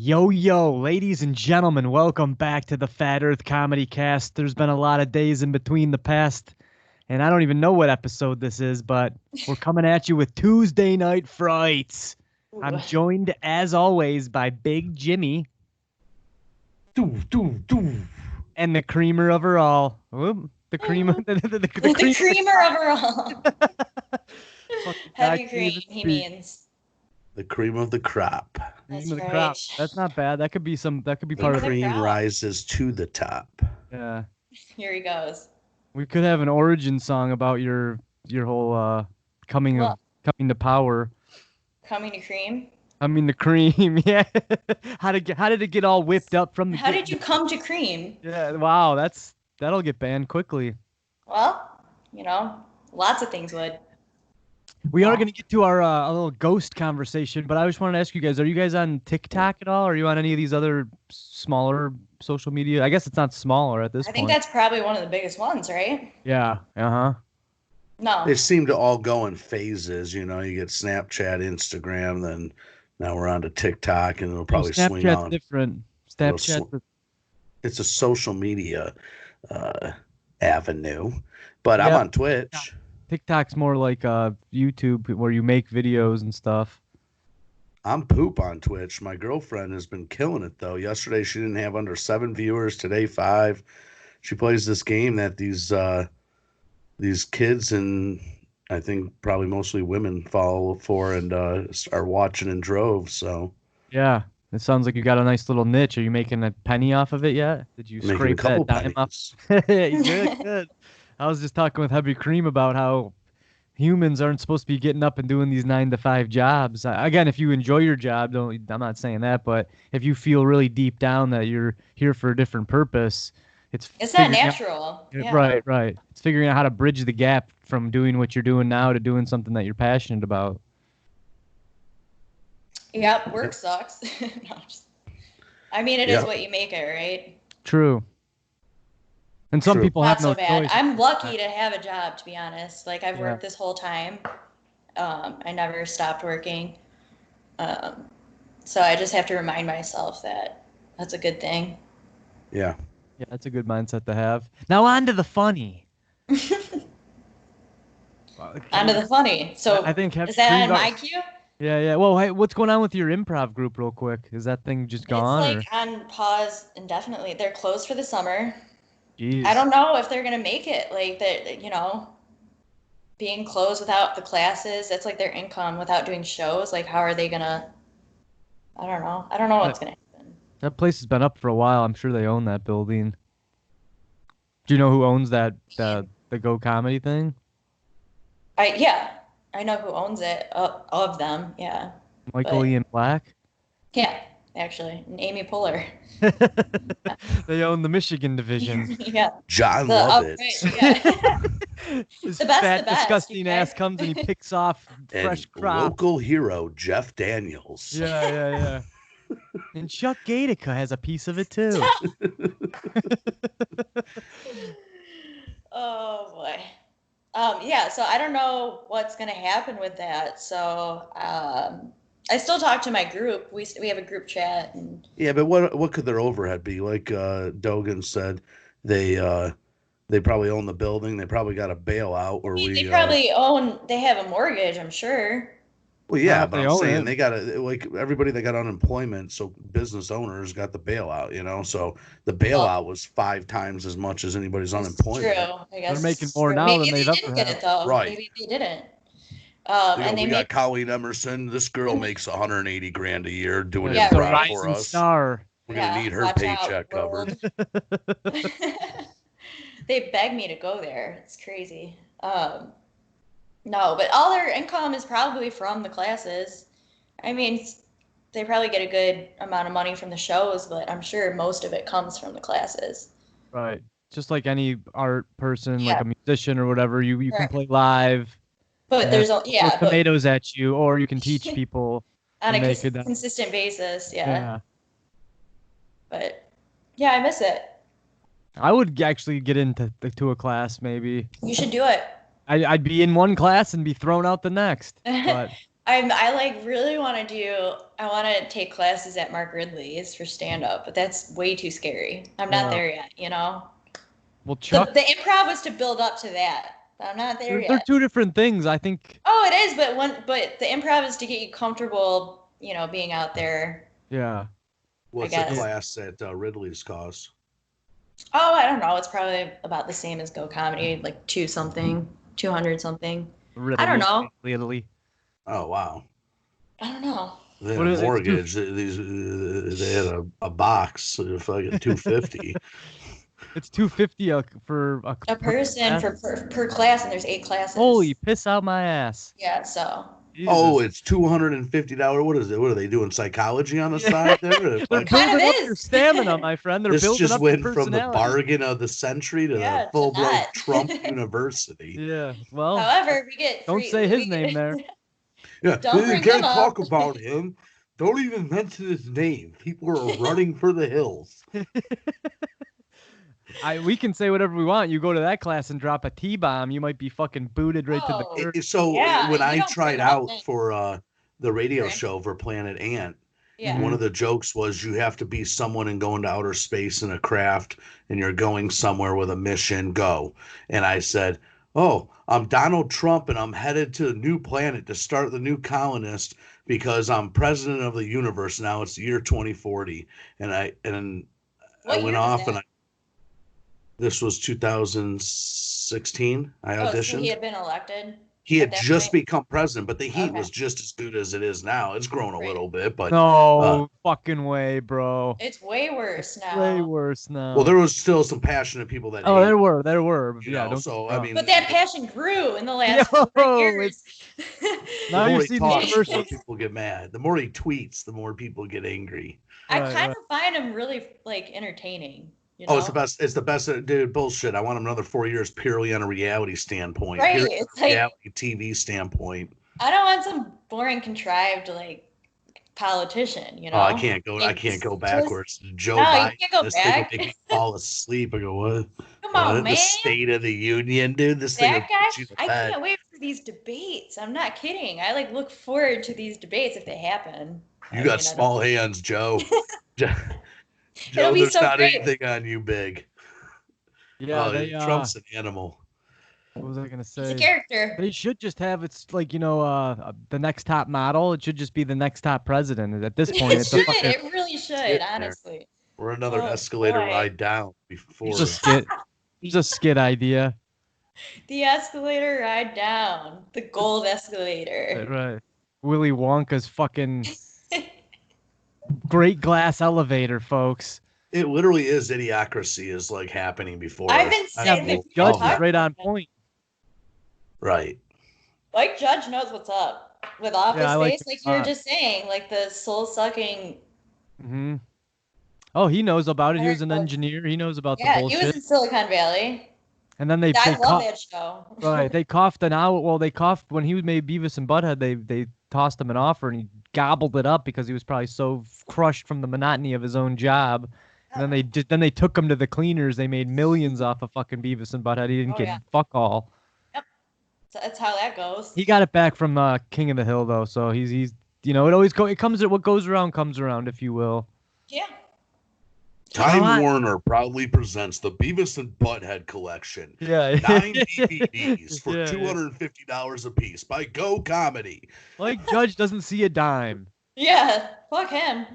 Yo, yo, ladies and gentlemen, welcome back to the Fat Earth Comedy Cast. There's been a lot of days in between the past, and I don't even know what episode this is, but we're coming at you with Tuesday Night Frights. I'm joined, as always, by Big Jimmy and the creamer of her all. Whoop, the cream, the The creamer of her all. Fucking Heavy God, cream, can't even he speak. means. The cream of the crop. That's Cream of the right. crop. That's not bad. That could be part The of the cream crop. rises to the top. Yeah. Here he goes. We could have an origin song about your whole coming Well, to power. coming to cream. I mean the cream, yeah. How did it get all whipped up from the How did you come to cream? Yeah, wow, that'll get banned quickly. Well, lots of things would. We are gonna get to our a little ghost conversation, but I just wanted to ask you guys: are you guys on TikTok at all? Are you on any of these other smaller social media? I guess it's not smaller at this I point. think that's probably one of the biggest ones, right? Yeah. Uh-huh. No. They seem to all go in phases. You get Snapchat, Instagram, then now we're on to TikTok, and it'll probably swing Snapchat's on. different. It'll Snapchat. It's a social media avenue, but I'm Yep. on Twitch. TikTok's more like YouTube where you make videos and stuff. I'm poop on Twitch. My girlfriend has been killing it though. Yesterday she didn't have under 7 viewers. Today 5. She plays this game that these kids and I think probably mostly women follow for and are watching in droves. So Yeah, it sounds like you got a nice little niche. Are you making a penny off of it yet? Did you making a scrape couple that dime up? pennies. Good, good. I was just talking with Heavy Cream about how humans aren't supposed to be getting up and doing these 9 to 5 jobs. Again, if you enjoy your job, I'm not saying that, but if you feel really deep down that you're here for a different purpose, It's not figuring out- natural. Yeah. Right. It's figuring out how to bridge the gap from doing what you're doing now to doing something that you're passionate about. Yep, work sucks. No, I mean, it is what you make it, right? True. And some True. people Not have so no bad. choice. I'm lucky to have a job, to be honest. Like, I've Yeah. worked this whole time. I never stopped working. So I just have to remind myself that that's a good thing. Yeah. Yeah, that's a good mindset to have. Now on to the funny. Onto the funny. So I think is that on my cue? Yeah. Well, hey, what's going on with your improv group, real quick? Is that thing just gone? It's like on pause indefinitely. They're closed for the summer. Jeez. I don't know if they're gonna make it. Like being closed without the classes, that's like their income without doing shows. Like, how are they gonna? I don't know. I don't know what's gonna happen. That place has been up for a while. I'm sure they own that building. Do you know who owns that the Go Comedy thing? I know who owns it of them. Yeah. Michael But- Ian Black. Yeah, actually, and Amy Puller. They own the Michigan division. Yeah. John The Lovitz. yeah. His The best, fat, the best, disgusting you ass guys. comes and he picks off fresh And crop. local hero Jeff Daniels. Yeah. And Chuck Gatica has a piece of it too. Oh boy. Yeah, so I don't know what's gonna happen with that. So I still talk to my group. We have a group chat and Yeah, but what could their overhead be? Like Dogan said, they probably own the building. They probably got a bailout or they probably own. They have a mortgage, I'm sure. Well, yeah, if but they I'm own saying it. they got like everybody that got unemployment, so business owners got the bailout, So the bailout was 5 times as much as anybody's It's unemployment. true. I guess making it's more true. now Maybe than they've they ever didn't get had. it though. Right. Maybe they didn't. And And we they got make Colleen Emerson. This girl makes 180 grand a year doing Yeah, the improv right. for rising us. star. We're gonna need her watch out, paycheck world. covered. They beg me to go there. It's crazy. No, but all their income is probably from the classes. I mean, they probably get a good amount of money from the shows, but I'm sure most of it comes from the classes. Right. Just like any art person, Yeah. like a musician or whatever, you can Right. play live. But and there's throw but tomatoes at you, or you can teach people. on a and they could, consistent basis, yeah. Yeah. But yeah, I miss it. I would actually get into to a class maybe. You should do it. I'd be in one class and be thrown out the next. But I like really want to take classes at Mark Ridley's for stand up, but that's way too scary. I'm not there yet, you know. Well, Chuck, The improv was to build up to that. I'm not there they're yet. two different things. I think. Oh, it is, but the improv is to get you comfortable, you know, being out there. Yeah. What's I a guess. class at Ridley's cost? Oh, I don't know. It's probably about the same as Go Comedy, like 200 something. I don't know. Italy. Oh wow. I don't know. They had What a is it? mortgage. They had a box for like $250. It's $250 for A person per class, and there's 8 classes. Holy piss out my ass. Yeah, so. Jesus. Oh, it's $250. What is it? What are they doing? Psychology on the side there? They're Like, Kind building of up is. your stamina, my friend. They're this building just up went your from the personality. bargain of the century to Yeah, the full blown not. Trump University. Yeah. Well, However, we get don't free, say his name there. Yeah, Don't you bring can't him up. talk about him. Don't even mention his name. People are running for the hills. We can say whatever we want. You go to that class and drop a T-bomb, you might be fucking booted right to the Oh. dirt. So Yeah, when you I don't tried bring out nothing. for the radio Right. show for Planet Ant, Yeah. one of the jokes was you have to be someone and go into outer space in a craft, and you're going somewhere with a mission. Go. And I said, "Oh, I'm Donald Trump, and I'm headed to a new planet to start the new colonist because I'm president of the universe now. It's the year 2040." And I What went year off, was and that? this was 2016. I Oh, so auditioned. he had been elected. He at had that just point? become president, but the heat Okay. was just as good as it is now. It's grown a Right. little bit, but No fucking way, bro. It's way worse now. Way worse now. well, there was still some passionate people that. Oh, hate, there were. you Yeah, know, don't so get me I wrong. mean, But that passion grew in the last Yo, 4 years. Now the you more see he these talks, the more commercials. people get mad. The more he tweets, the more people get angry. I Right, kind of find him really like entertaining. You know? Oh, it's the best. It's the best. Dude, bullshit. I want him another 4 years purely on a reality standpoint. Right, Purely on it's a like- reality TV standpoint. I don't want some boring, contrived like politician. You know? Oh, I can't go. I It's can't go just- backwards. Joe No, you Biden. can't go This thing will back. make me fall asleep. I go, what? Come on, The man. State of the Union, dude. This thing will That guy, put you to I bed. can't wait for these debates. I'm not kidding. I like look forward to these debates if they happen. You got small hands, Joe. Joe, It'll be there's so not great. anything on you big. Yeah, Trump's an animal. what was I gonna He's a say? character. They should just have it's like the next top model. It should just be the next top president. At this point, It it's a should. fucking It really should. there. Honestly. We're another Oh, escalator boy. ride down before. it's a skit. It's a skit idea. The escalator ride down. The gold escalator. Right. Willy Wonka's fucking great glass elevator, folks. It literally is idiocracy is like happening before. I've been us. saying Yeah, that the judge people is right on talk- point. Right. Like Judge knows what's up with Office I like Space. him Like a you were lot. just saying, like the soul sucking. Hmm. Oh, he knows about it. He was an Very engineer. He knows about the Yeah, he bullshit. was in Silicon Valley. And then they I love coughed, that show. right. They coughed an hour. Well, they coughed when he made Beavis and Butthead. They tossed him an offer and he gobbled it up because he was probably so crushed from the monotony of his own job. And then they took him to the cleaners. They made millions off of fucking Beavis and Butthead. He didn't Oh, get yeah. fuck all. So that's how that goes. He got it back from King of the Hill though. So he's it always what goes around comes around, if you will. Yeah. Time I- Warner proudly presents the Beavis and Butthead collection. Yeah. 9 DVDs for Yeah, yeah. $250 a piece by Go Comedy. Like Judge doesn't see a dime. Yeah. Fuck him.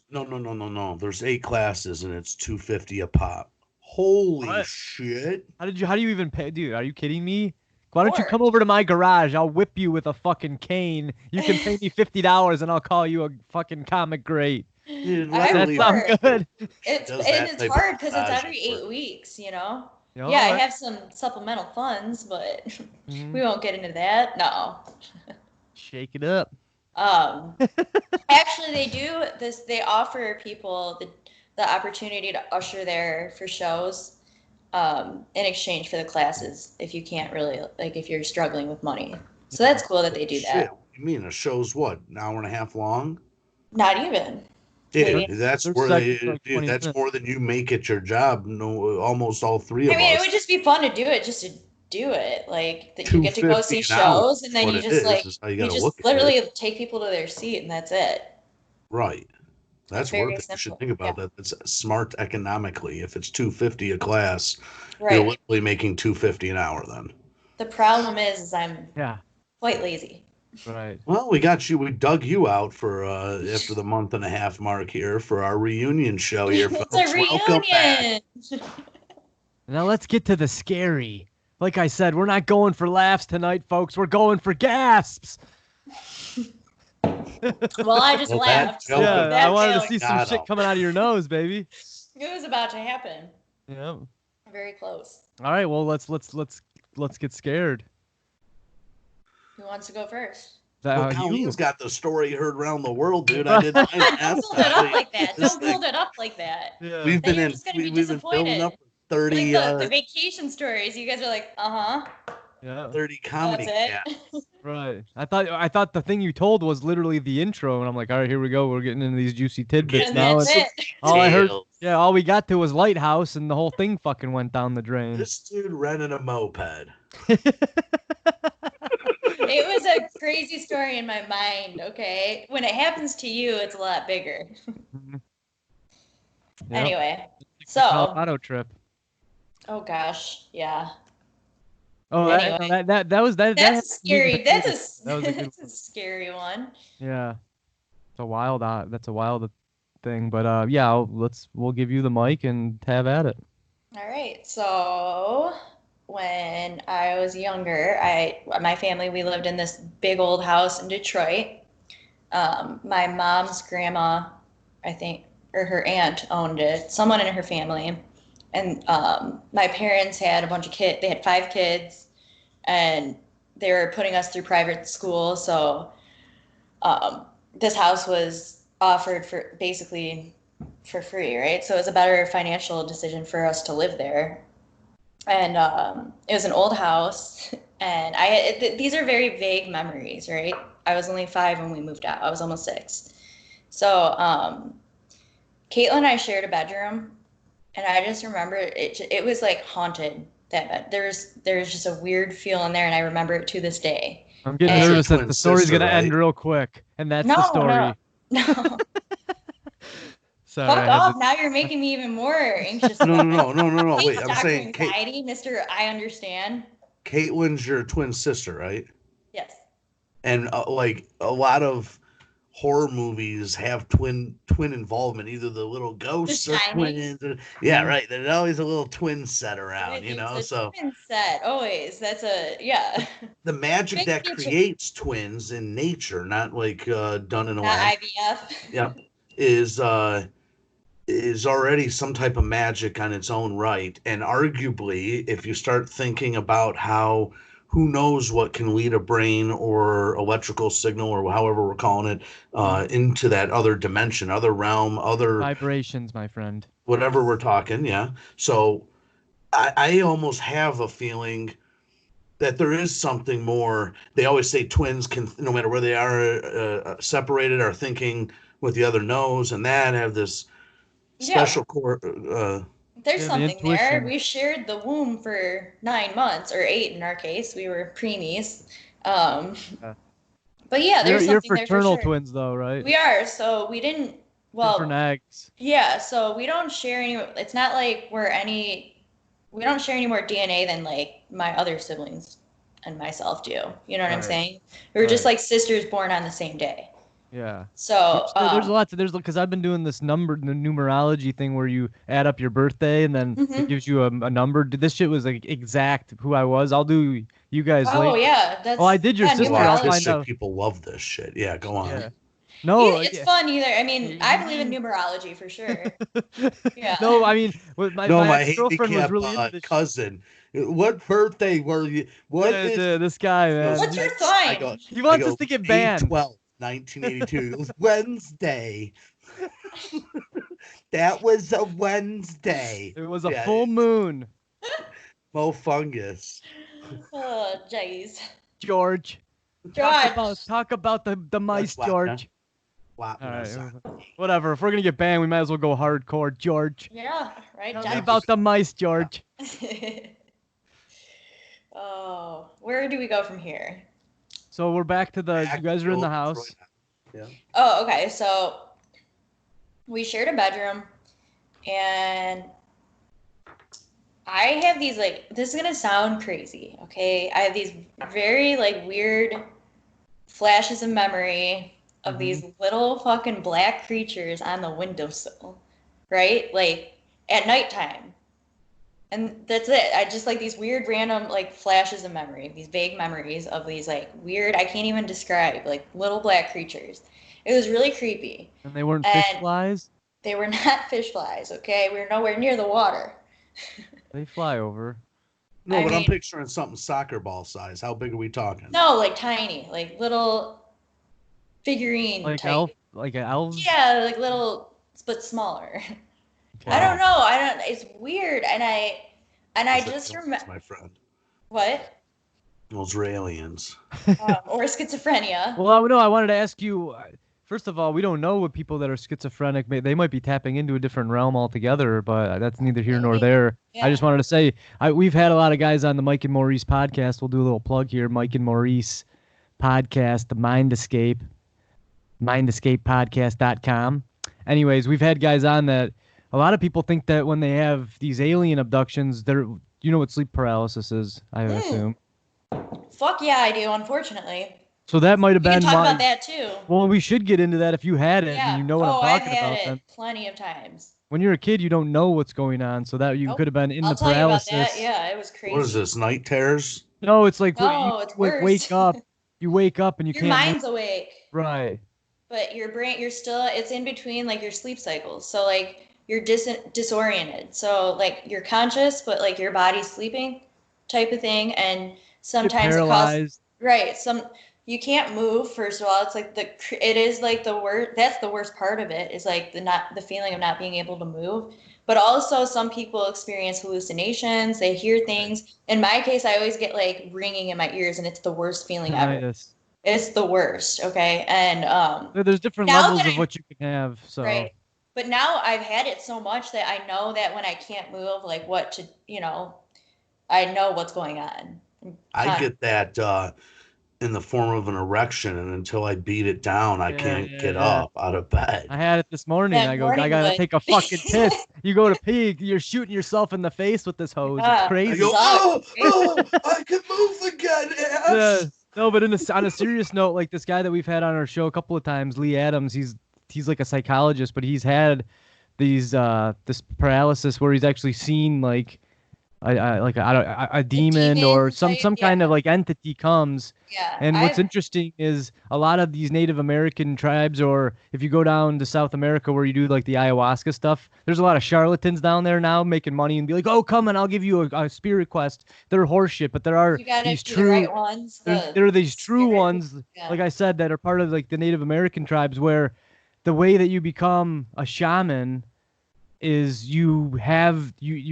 No. There's 8 classes and it's $250 a pop. Holy What? shit. How do you even pay, dude? Are you kidding me? Why don't you Sure. come over to my garage? I'll whip you with a fucking cane. You can pay me $50 and I'll call you a fucking comic great. Dude, I That literally, sounds work. good. It's Does that and it's type of hard because it's massage every work. 8 weeks. You know. You know, Yeah, I alright. have some supplemental funds, but Mhm. we won't get into that. No. Shake it up. Actually, they do this. They offer people the opportunity to usher there for shows, in exchange for the classes. If you can't really if you're struggling with money, so that's cool that they do shit. that. What do you mean? A show's what? An hour and a half long? Not even. Dude, Maybe. that's Their where they, segment's like dude, 20 that's minutes. more than you make at your job. No, almost all 3 of I mean, it us. would just be fun to do it, just to do it. Like that you get to go see $2.50 an hour shows, and then what you it just like is how you you got to look just at it. literally take people to their seat, and that's it. Right. It's That's very worth it. You should simple. think about that. It's smart economically. If it's $2.50 a class, you're Right. literally making $2.50 an hour then. The problem is I'm Yeah. quite lazy. Right. Well, we dug you out for after the month and a half mark here for our reunion show here, It's folks. a Welcome back. reunion. Now let's get to the scary. Like I said, we're not going for laughs tonight, folks. We're going for gasps. Well, I just Well, that laughed. joke- Yeah, I That wanted to joke, see some got shit him. coming out of your nose, baby. it was about to happen. Yeah. Very close. All right. Well, let's get scared. Who wants to go first? Well, You. Colleen's got the story heard around the world, dude. I didn't. Don't build it up like that. Don't build it up like that. Yeah. We've Then been you're in. just gonna be We've been building up disappointed. 30, Like the vacation stories. You guys are like, Yeah. 30 comedy. that's it. Yeah. Right. I thought the thing you told was literally the intro, and I'm like, all right, here we go. We're getting into these juicy tidbits And now. that's And it. all I heard, Tales. yeah, all we got to was Lighthouse, and the whole thing fucking went down the drain. This dude rented a moped. It was a crazy story in my mind, okay? When it happens to you, it's a lot bigger. Yep. Anyway, The so, Colorado trip. oh gosh, yeah. Oh, Anyway. that was that. That's scary. that was a good That's a scary one. Yeah, it's a wild. That's a wild thing. But yeah, we'll give you the mic and have at it. All right. So when I was younger, my family, we lived in this big old house in Detroit. My mom's grandma, I think, or her aunt owned it. Someone in her family, and my parents had a bunch of kids. They had 5 kids, and they were putting us through private school. So this house was offered for basically for free, right? So it was a better financial decision for us to live there. And it was an old house, and these are very vague memories, right? I was only 5 when we moved out. I was almost 6. So Caitlin and I shared a bedroom, and I just remember it was like haunted. That bed. There's just a weird feel in there, and I remember it to this day. I'm getting And- nervous that Twin the story's sister, gonna end right? real quick, and that's No, the story. No. Sorry, Fuck I had off. Now you're making me even more anxious. No. Wait, Thanks, I'm Dr. saying Anxiety, Mr. I understand. Caitlin's your twin sister, right? Yes. And like a lot of horror movies have twin involvement, either the little ghosts or Shining. twins. Yeah, right. There's always a little twin set around, It's a So twin set, always. That's yeah. the magic Big that future. creates twins in nature, not like done in a Not lab, IVF. is already some type of magic on its own right. And arguably, if you start thinking about how who knows what can lead a brain or electrical signal or however we're calling it into that other dimension, other realm, other vibrations, my friend. whatever we're talking. Yeah. So I almost have a feeling that there is something more. They always say twins can, no matter where they are, separated, are thinking with the other knows, and that have this special core. There's the something there. intuition. We shared the womb for 9 months, or 8 in our case. We were preemies. But yeah, there's You're something there for fraternal sure. twins, though, right? We are. So we didn't. Different Well, eggs. yeah. So we don't share any. It's not like we don't share any more DNA than like my other siblings and myself do. You know what I'm Right. saying? We were just Right. like sisters born on the same day. Yeah. So There's lots of because I've been doing this the numerology thing where you add up your birthday and then it Mhm. gives you a number. This shit was like exact who I was. I'll do you guys oh later. yeah, that's. Oh, I did your yeah, sister. Well, I'll numerology. find out. people love this shit. Yeah, go on. Yeah. No, It's fun either. I mean, I believe in numerology for sure. Yeah. No, I mean, my my ex-girlfriend was handicap really into this. cousin. What birthday were you? What is This guy, man? What's your I sign? go, He wants us to get banned. 1982. It was Wednesday. That was a Wednesday. It was a Yeah. full moon, Mo fungus. Oh, jeez. George. George. Talk about the mice, That's George. Wow. All right, whatever. If we're gonna get banned, we might as well go hardcore, George. Yeah, right. Tell me Jeff. about the mice, George. Oh, where do we go from here? So we're back to you guys are in the house. Yeah. Oh, okay. So we shared a bedroom, and I have these like this is gonna sound crazy, okay? I have these very like weird flashes of memory of these little fucking black creatures on the windowsill, right? Like at nighttime. And that's it. I just like these weird random like flashes of memory, these vague memories of these like weird, I can't even describe, like little black creatures. It was really creepy. And they weren't fish And flies. they were not fish flies, okay? We were nowhere near the water. They fly over. No, I but I'm mean, picturing something soccer ball size. How big are we talking? no, like tiny, like little figurine type. Like elves. Yeah, like little, but smaller. I Okay. don't know. I don't. It's weird, and I just remember My friend. what Those are aliens. or schizophrenia. Well, no, I wanted to ask you. First of all, we don't know what people that are schizophrenic they might be tapping into a different realm altogether, but that's neither here nor Maybe. there. Yeah. I just wanted to say we've had a lot of guys on the Mike and Maurice podcast. We'll do a little plug here. Mike and Maurice podcast, the Mind Escape, mindescapepodcast.com. Anyways, we've had guys on that. A lot of people think that when they have these alien abductions, you know what sleep paralysis is, I assume. Fuck yeah, I do. Unfortunately, So that might have we can been talk why. about that too. Well, we should get into that if you had it Yeah. and you know what I'm I've talking had about. it Then plenty of times. when you're a kid, you don't know what's going on, so that you Nope. could have been in I'll the tell you about paralysis. that. Yeah, it was crazy. What is this? Night terrors? No, it's like No, it's worse. wake up. You wake up and you Your can't mind's awake, Right. but your brain, it's in between like your sleep cycles. So like you're disoriented. So like you're conscious, but like your body's sleeping, type of thing. And Get sometimes it causes paralyzed. right. You can't move. First of all, it's like it is like the worst. That's the worst part of it is like the feeling of not being able to move. But also, some people experience hallucinations. They hear things. In my case, I always get like ringing in my ears, and it's the worst feeling ever. Tinnitus. It's the worst. Okay, and There's different now levels that of what you can have. So right. But now I've had it so much that I know that when I can't move, like what to, I know what's going on. I get that in the form of an erection, and until I beat it down, I can't get up out of bed. I had it this morning. That I go, morning I gotta wood. take a fucking piss. You go to pee, you're shooting yourself in the face with this hose. Yeah. It's crazy. I go, I can move again. Yeah. No, but on a serious note, like this guy that we've had on our show a couple of times, Lee Adams, he's like a psychologist, but he's had this paralysis where he's actually seen like a demon or some kind of like entity comes. Yeah. And what's interesting is a lot of these Native American tribes, or if you go down to South America where you do like the ayahuasca stuff, there's a lot of charlatans down there now making money and be like, oh, come and I'll give you a spirit quest. They're horseshit, but there are these true right ones. There are these true ones, like I said, that are part of like the Native American tribes where the way that you become a shaman is you're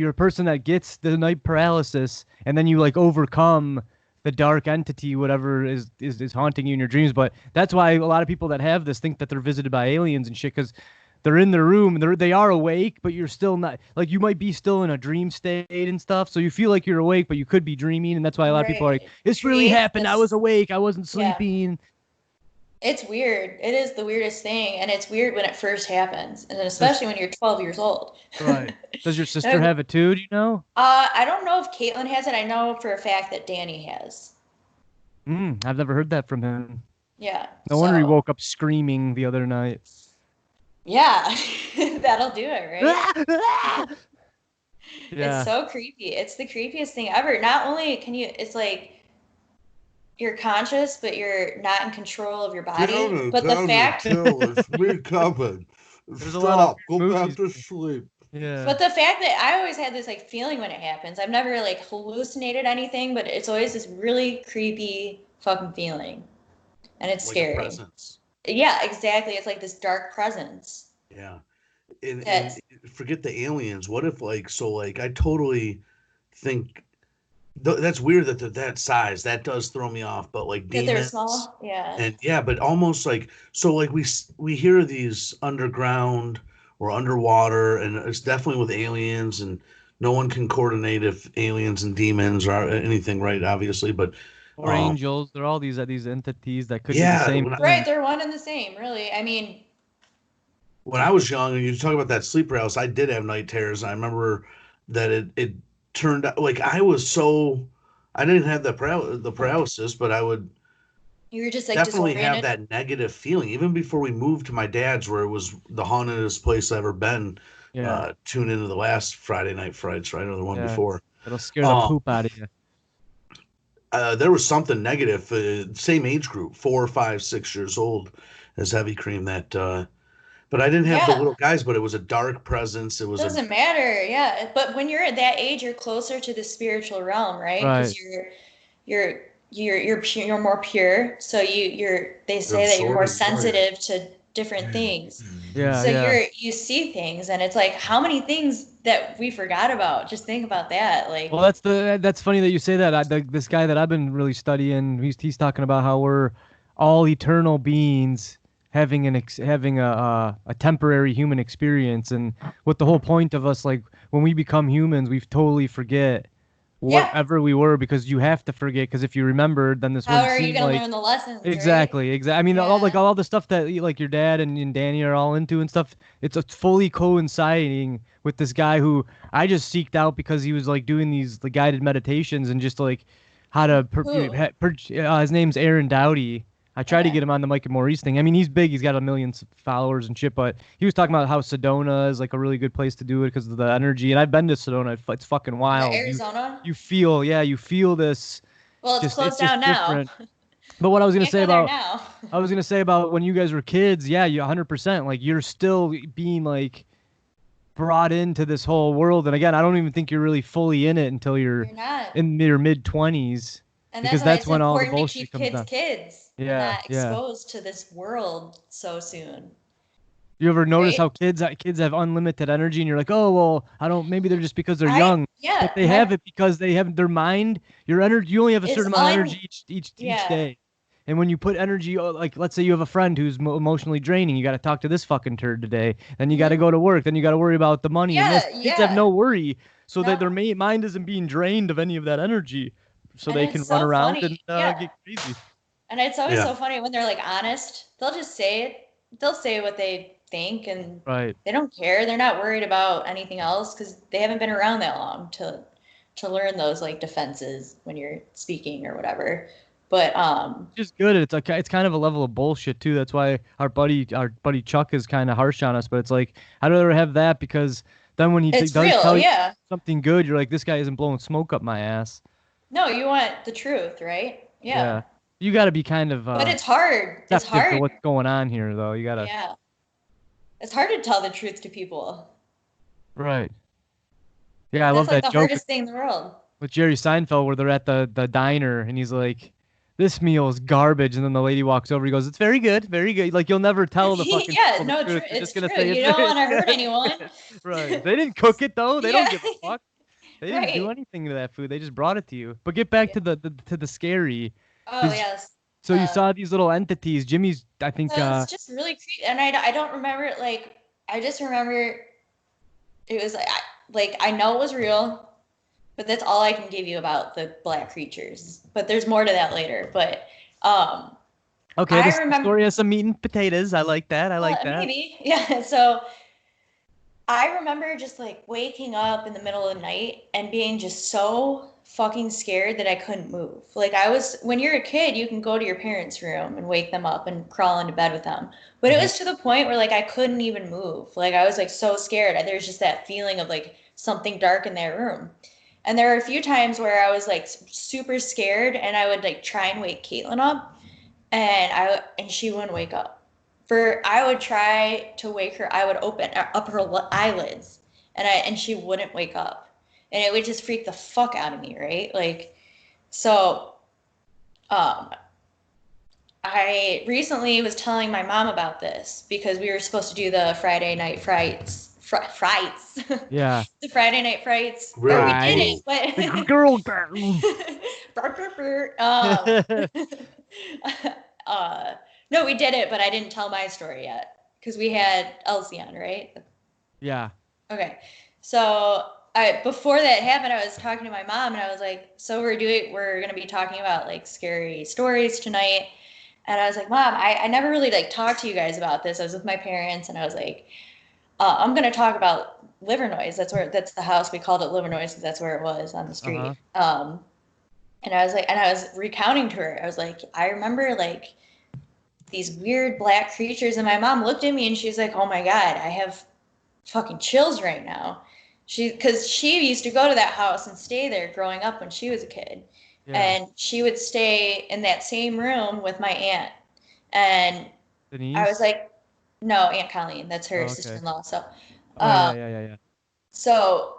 a person that gets the night paralysis and then you like overcome the dark entity, whatever is haunting you in your dreams. But that's why a lot of people that have this think that they're visited by aliens and shit, because they're in their room and they are awake, but you're still not, like, you might be still in a dream state and stuff. So you feel like you're awake, but you could be dreaming. And that's why a lot of people are like, this really happened. I was awake. I wasn't sleeping. Yeah. It's weird. It is the weirdest thing. And it's weird when it first happens. And then especially when you're 12 years old. Right. Does your sister have it too? Do you know? I don't know if Caitlin has it. I know for a fact that Danny has. I've never heard that from him. Yeah. No wonder he woke up screaming the other night. Yeah. That'll do it, right? Yeah. It's so creepy. It's the creepiest thing ever. Not only can you, it's like you're conscious, but you're not in control of your body. But the fact it's me coming. There's a lot of go back to sleep. Yeah. But the fact that I always had this like feeling when it happens, I've never like hallucinated anything, but it's always this really creepy fucking feeling. And it's like scary. A presence. Yeah, exactly. It's like this dark presence. Yeah. And forget the aliens. What if I totally think that's weird that they're that size. That does throw me off. But like demons, they're small, yeah. And yeah, but almost like we hear these underground or underwater, and it's definitely with aliens and no one can coordinate if aliens and demons or anything, right? Obviously, but Or angels. They're all these entities that could be the yeah, same Right, thing. they're one and the same, really. I mean, when I was young, and you talk about that sleep paralysis, I did have night terrors. And I remember that it turned out like I didn't have the paralysis, but I would you were just like definitely have disoriented. that negative feeling. Even before we moved to my dad's, where it was the hauntedest place I've ever been. Yeah, Tune into the last Friday Night Frights, right, or the one yeah. before. It'll scare the Um, poop out of you. there was something negative. Same age group, 4, 5, 6 years old, as Heavy Cream. But I didn't have the Yeah, little guys. But it was a dark presence. It was a doesn't matter. Yeah, but when you're at that age, you're closer to the spiritual realm, right? Right. Because you're you're more pure. So they you're say that you're more absorbing more. sensitive to different things. Yeah, So yeah. you see things, and it's like how many things that we forgot about. Just think about that. Well, Like, that's funny that you say that. This guy that I've been really studying, he's talking about how we're all eternal beings having a temporary human experience, and what the whole point of us, like when we become humans, we totally forget yeah, whatever we were, because you have to forget, because if you remembered, then this how wouldn't are you seem gonna like. learn the lessons, right? Exactly, exactly. I mean, Yeah. all the stuff that like your dad and Danny are all into and stuff. It's fully coinciding with this guy who I just seeked out because he was like doing these the guided meditations and just like how to. Who? His name's Aaron Dowdy. I tried to Okay. get him on the Mike and Maurice thing. I mean, he's big. He's got a million followers and shit. But he was talking about how Sedona is like a really good place to do it because of the energy. And I've been to Sedona. It's fucking Okay, wild. Arizona. You feel this. Well, it's It's closed just down now. different. But what I was gonna Can't say go there about now. I was gonna say about when you guys were kids, yeah, you 100%. Like you're still being like brought into this whole world, and again, I don't even think you're really fully in it until you're You're not. in your mid 20s, And that's because why that's it's when all the important to bullshit keep comes kids down. kids and Yeah, not yeah. exposed to this world so soon, You ever notice right? how kids have unlimited energy, and you're like, oh well, I don't. Maybe they're just because they're I young, but yeah, they have it because they have their mind. Your energy, you only have a it's certain amount of un energy each yeah. day. And when you put energy, like let's say you have a friend who's emotionally draining, you got to talk to this fucking turd today. Then you got to Hmm. go to work. Then you got to worry about the money and this. Yeah, Kids have yeah. no worry, so that No. their mind isn't being drained of any of that energy, so And they it's can run so around and funny. Yeah. get crazy. And it's always Yeah. so funny when they're like honest. They'll just say it. They'll say what they think and Right. they don't care. They're not worried about anything else because they haven't been around that long to learn those like defenses when you're speaking or whatever. But Just good. It's kind of a level of bullshit too. That's why our buddy Chuck is kind of harsh on us. But it's like I'd rather have that, because then when he it's does real, tell you yeah. something good, you're like, this guy isn't blowing smoke up my ass. No, you want the truth, right? Yeah. Yeah, you got to be kind of But it's hard. It's receptive to hard. what's going on here, though. You gotta. Yeah. It's hard to tell the truth to people. Right. Yeah, I That's love like that the joke hardest thing in the world. with Jerry Seinfeld where they're at the diner and he's like, "This meal is garbage," and then the lady walks over. He goes, "It's very good, very good." Like you'll never tell the fucking Yeah, people the no, truth. You're just it's gonna true. say You it's don't very want to hurt good. anyone. Right. They didn't cook it though. They don't Yeah, give a fuck. They didn't do right. anything to that food. They just brought it to you. But get back Yeah. to the scary. Oh, Did yes. So you saw these little entities. Jimmy's, I think. So it's just really creepy. And I don't remember, like, I just remember it was like, I know it was real, but that's all I can give you about the black creatures. But there's more to that later. But um, Okay, I this remember, story has some meat and potatoes. I like that. I like well, that. maybe, yeah. So I remember just like waking up in the middle of the night and being just so fucking scared that I couldn't move. Like I was, when you're a kid, you can go to your parents' room and wake them up and crawl into bed with them. But it Hmm. was to the point where like I couldn't even move. Like I was like so scared. There's just that feeling of like something dark in that room. And there were a few times where I was like super scared and I would like try and wake Caitlin up and she wouldn't wake up. For I would try to wake her, I would open up her eyelids, and she wouldn't wake up, and it would just freak the fuck out of me, right? Like, so, um, I recently was telling my mom about this because we were supposed to do the Friday night frights, Yeah. the Friday night frights, or we Really Right. didn't, cool. but The girl. Girl. um, uh, no, we did it, but I didn't tell my story yet because we had Elsie on, right? Yeah. Okay. So before that happened, I was talking to my mom and I was like, so we're going to be talking about like scary stories tonight. And I was like, Mom, I never really like talked to you guys about this. I was with my parents and I was like, I'm going to talk about Livernois. That's the house. We called it Livernois because that's where it was on the street. And I was like, and I was recounting to her. I was like, I remember like these weird black creatures. And my mom looked at me and she was like, oh my God, I have fucking chills right now. Because she used to go to that house and stay there growing up when she was a kid. Yeah. And she would stay in that same room with my aunt. And Denise? I was like, no, Aunt Colleen. That's her Oh, okay. sister-in-law. So, yeah. So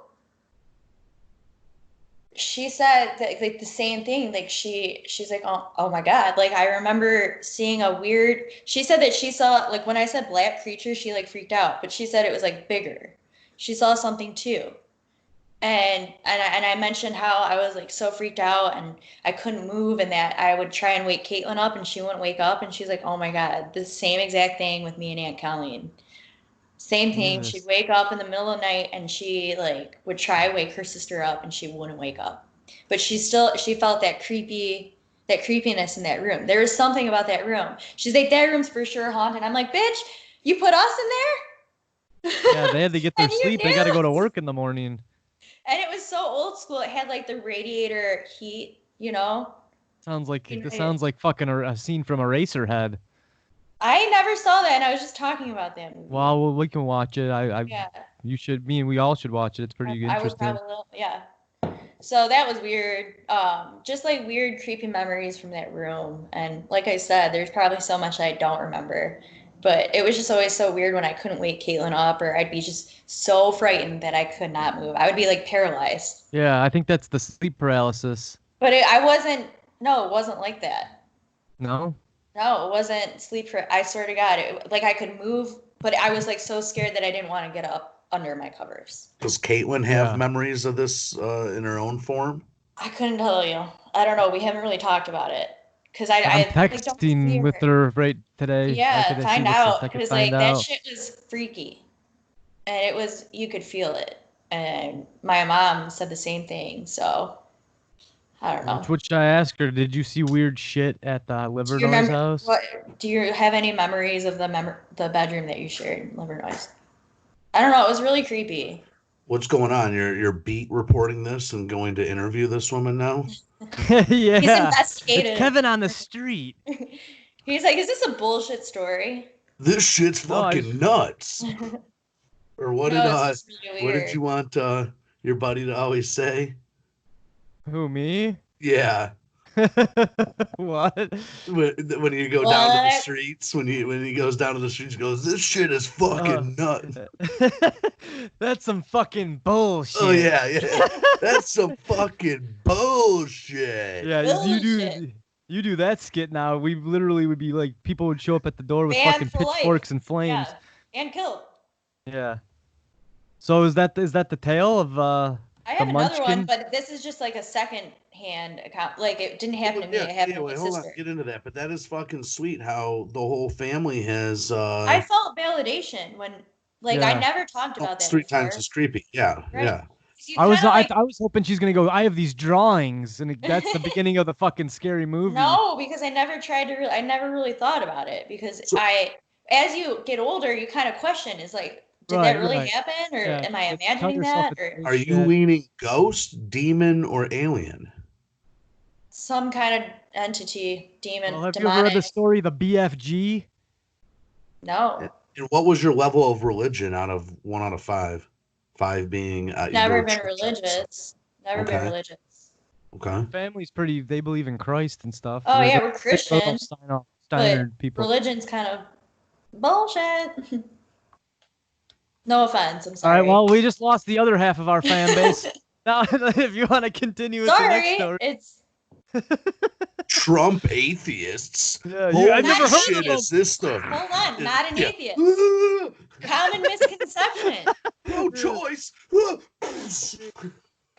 she said that, like the same thing. Like she's like, oh my God. Like I remember seeing a weird. She said that she saw like when I said black creature, she like freaked out, but she said it was like bigger. She saw something too, and I mentioned how I was like so freaked out and I couldn't move, and that I would try and wake Caitlin up and she wouldn't wake up, and she's like, oh my God, the same exact thing with me and Aunt Colleen. Same thing. Jesus. She'd wake up in the middle of the night and she like would try wake her sister up and she wouldn't wake up. But she felt that creepiness in that room. There was something about that room. She's like, that room's for sure haunted. I'm like, bitch, you put us in there? Yeah, they had to get their And you sleep. They knew. got to go to work in the morning. And it was so old school. It had like the radiator heat, you know? Sounds like You know, this sounds like fucking a scene from Eraserhead. I never saw that, and I was just talking about that movie. Well, we can watch it. Yeah. You should. Me and we all should watch it. It's pretty I would interesting. probably, yeah. So that was weird. Just like weird, creepy memories from that room. And like I said, there's probably so much I don't remember. But it was just always so weird when I couldn't wake Caitlin up, or I'd be just so frightened that I could not move. I would be like paralyzed. Yeah, I think that's the sleep paralysis. But it wasn't like that. No? No, it wasn't I swear to God, like I could move, but I was like so scared that I didn't want to get up under my covers. Does Caitlin have Yeah. memories of this in her own form? I couldn't tell you. I don't know. We haven't really talked about it. Because I'm like, don't texting see with her right today. Yeah, find out. I could Because find like that out. shit was freaky. And you could feel it. And my mom said the same thing. So I don't know. Which I asked her, did you see weird shit at the Livernois house? Do you have any memories of the bedroom that you shared in Livernois? I don't know. It was really creepy. What's going on? You're beat reporting this and going to interview this woman now? Yeah. He's investigated. It's Kevin on the street. He's like, is this a bullshit story? This shit's fucking nuts. Or what Really what did you want your buddy to always say? Who, me? Yeah. What? When you go down to the streets, when he goes down to the streets, he goes, this shit is fucking nuts. That's some fucking bullshit. Oh yeah. That's some fucking bullshit. Yeah, you do that skit now. We literally would be like, people would show up at the door with fucking pitchforks and flames. Yeah, and killed. Yeah. So is that the tale of I have another Munchkin? one, but this is just like a second-hand account. Like it didn't happen to me. It happened to my hold sister. on, get into that. But that is fucking sweet how the whole family has. I felt validation when, like, I never talked about that. Street times is creepy. Yeah, right? Yeah. I was hoping she's gonna go, I have these drawings, and that's the beginning of the fucking scary movie. No, because I never I never really thought about it because as you get older, you kind of question, is like, did that really happen, or am I imagining that? Or are you leaning ghost, demon, or alien? Some kind of entity, demon, have demonic. you ever read the story, the BFG? No. And what was your level of religion out of 1 out of 5? 5 being never been religious. Never been religious. Okay. Family's pretty. They believe in Christ and stuff. Oh yeah, we're Christian. Steiner people. Religion's kind of bullshit. No offense. I'm sorry. All right. Well, we just lost the other half of our fan base. Now, if you want to continue with the next story. It's Trump atheists. Yeah, I've never heard shit of is this stuff? Hold on, not an atheist. Common misconception. No choice.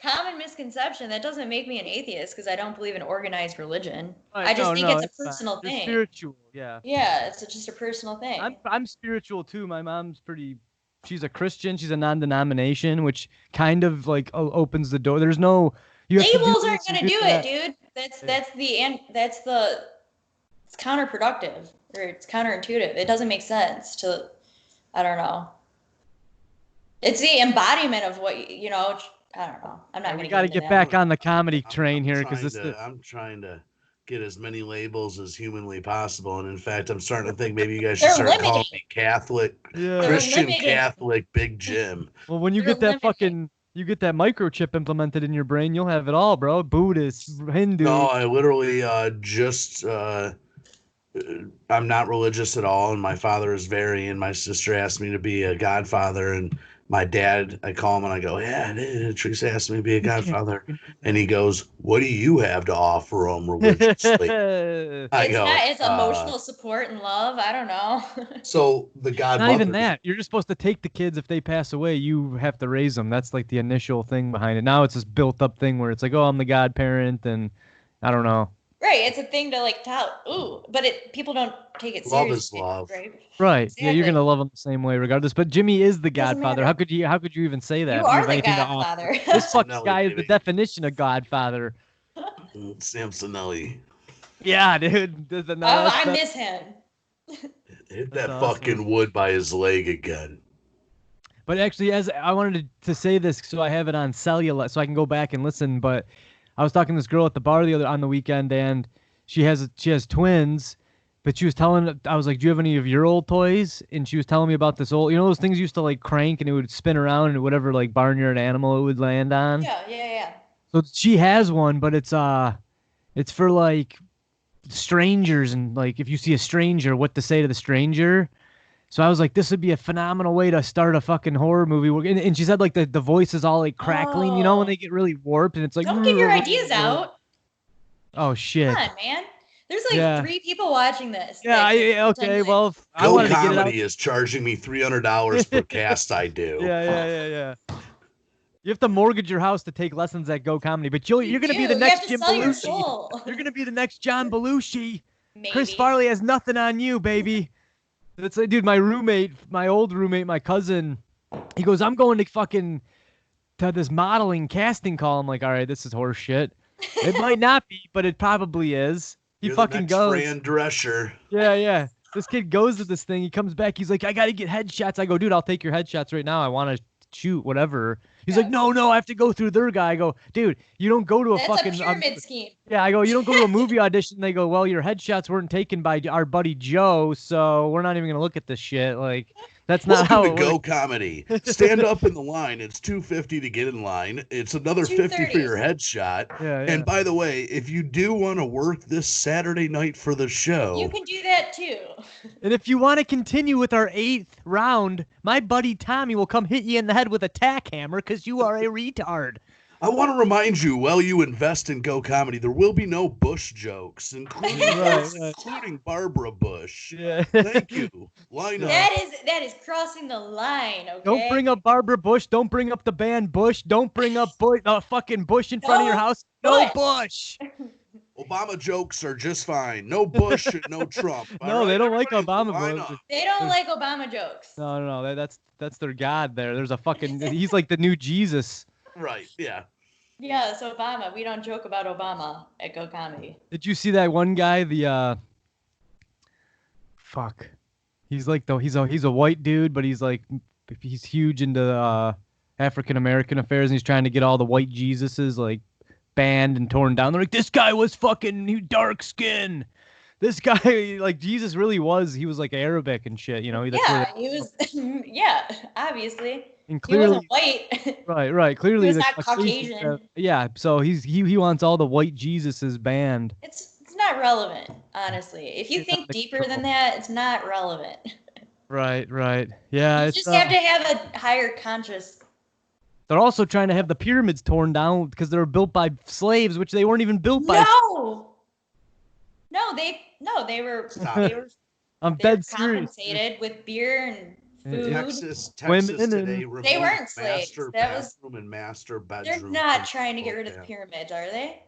Common misconception. That doesn't make me an atheist because I don't believe in organized religion. Right, I just think it's a personal thing. You're spiritual, yeah. Yeah, it's just a personal thing. I'm spiritual too. My mom's pretty she's a Christian. She's a non-denomination, which kind of like opens the door. There's no you have Labels to aren't gonna do it, dude. It's counterproductive or it's counterintuitive. It doesn't make sense to, I don't know. It's the embodiment of what I don't know. I'm not gonna. We got to get back on the comedy train here because I'm trying to get as many labels as humanly possible, and in fact, I'm starting to think maybe you guys should start calling me Catholic, Christian Catholic Big Jim. Well, when you get that microchip implemented in your brain, you'll have it all, bro. Buddhist, Hindu. No, I literally I'm not religious at all, and my father is very, and my sister asked me to be a godfather, and my dad, I call him and I go, yeah, Teresa asked me to be a godfather, and he goes, what do you have to offer him religiously? It's emotional support and love. I don't know. So the godmother. Not even that. You're just supposed to take the kids if they pass away. You have to raise them. That's like the initial thing behind it. Now it's this built-up thing where it's like, oh, I'm the godparent, and I don't know. Right, it's a thing to like tout. Ooh, but people don't take it seriously. Love is love. Right. Exactly. Yeah, you're gonna love them the same way, regardless. But Jimmy is the godfather. How could you even say that? You are the godfather. This fucking guy is the definition of godfather. Samsonelli. Yeah, dude. I miss him. Hit that fucking wood by his leg again. But actually, as I wanted to say this, so I have it on cellular, so I can go back and listen. But I was talking to this girl at the bar on the weekend, and she has twins. But she was I was like, do you have any of your old toys? And she was telling me about this old, those things used to like crank and it would spin around and whatever like barnyard animal it would land on. Yeah. So she has one, but it's for like strangers and like if you see a stranger, what to say to the stranger. So I was like, this would be a phenomenal way to start a fucking horror movie. And she said like the voice is all like crackling, when they get really warped and it's like. Don't give your ideas out. Oh shit. Come on, man. There's like 3 people watching this. Yeah, okay, well. Go Comedy is charging me $300 per cast I do. Yeah. You have to mortgage your house to take lessons at Go Comedy, but you're going to be the next Jim Belushi. You're going to be the next John Belushi. Maybe. Chris Farley has nothing on you, baby. It's like, dude, my old roommate, my cousin, he goes, I'm going to this modeling casting call. I'm like, all right, this is horse shit. It might not be, but it probably is. He fucking goes. Fran Drescher. Yeah. This kid goes to this thing. He comes back. He's like, I got to get headshots. I go, dude, I'll take your headshots right now. I want to shoot whatever. He's like, no, I have to go through their guy. I go, dude, you don't go to a That's a pyramid scheme. Yeah, I go, you don't go to a movie audition. They go, well, your headshots weren't taken by our buddy Joe, so we're not even going to look at this shit. Like, that's not how it Go Comedy. Stand up in the line. It's $250 to get in line. It's another $50 for your headshot. Yeah. And by the way, if you do want to work this Saturday night for the show, you can do that too. And if you want to continue with our 8th round, my buddy Tommy will come hit you in the head with a tack hammer because you are a retard. I want to remind you, while you invest in Go Comedy, there will be no Bush jokes, including Barbara Bush. Yeah. Thank you. Line up. That is crossing the line, okay? Don't bring up Barbara Bush. Don't bring up the band Bush. Don't bring up fucking Bush in front of your house. No Bush. Obama jokes are just fine. No Bush and no Trump. No, they don't like Obama jokes. They don't like Obama jokes. No. That's their god there. There's a fucking... He's like the new Jesus. Right, yeah. Yeah, it's Obama. We don't joke about Obama at Go Comedy. Did you see that one guy? Fuck. He's like he's a white dude, but he's huge into African American affairs, and he's trying to get all the white Jesuses like banned and torn down. They're like, this guy was fucking dark skin. This guy, like Jesus, really was. He was like Arabic and shit. He was. Yeah, obviously. And clearly, he wasn't white. Right. Clearly, he was not Caucasian. Yeah, so he wants all the white Jesuses banned. It's not relevant, honestly. If you think deeper than that, it's not relevant. Right. Yeah, you just have to have a higher conscious. They're also trying to have the pyramids torn down because they were built by slaves, which they weren't even built by. No, they were. I'm dead serious. Compensated with beer and food. Texas women today they weren't slaves. Bathroom and master bedroom. They're not trying to get rid of the pyramids, are they?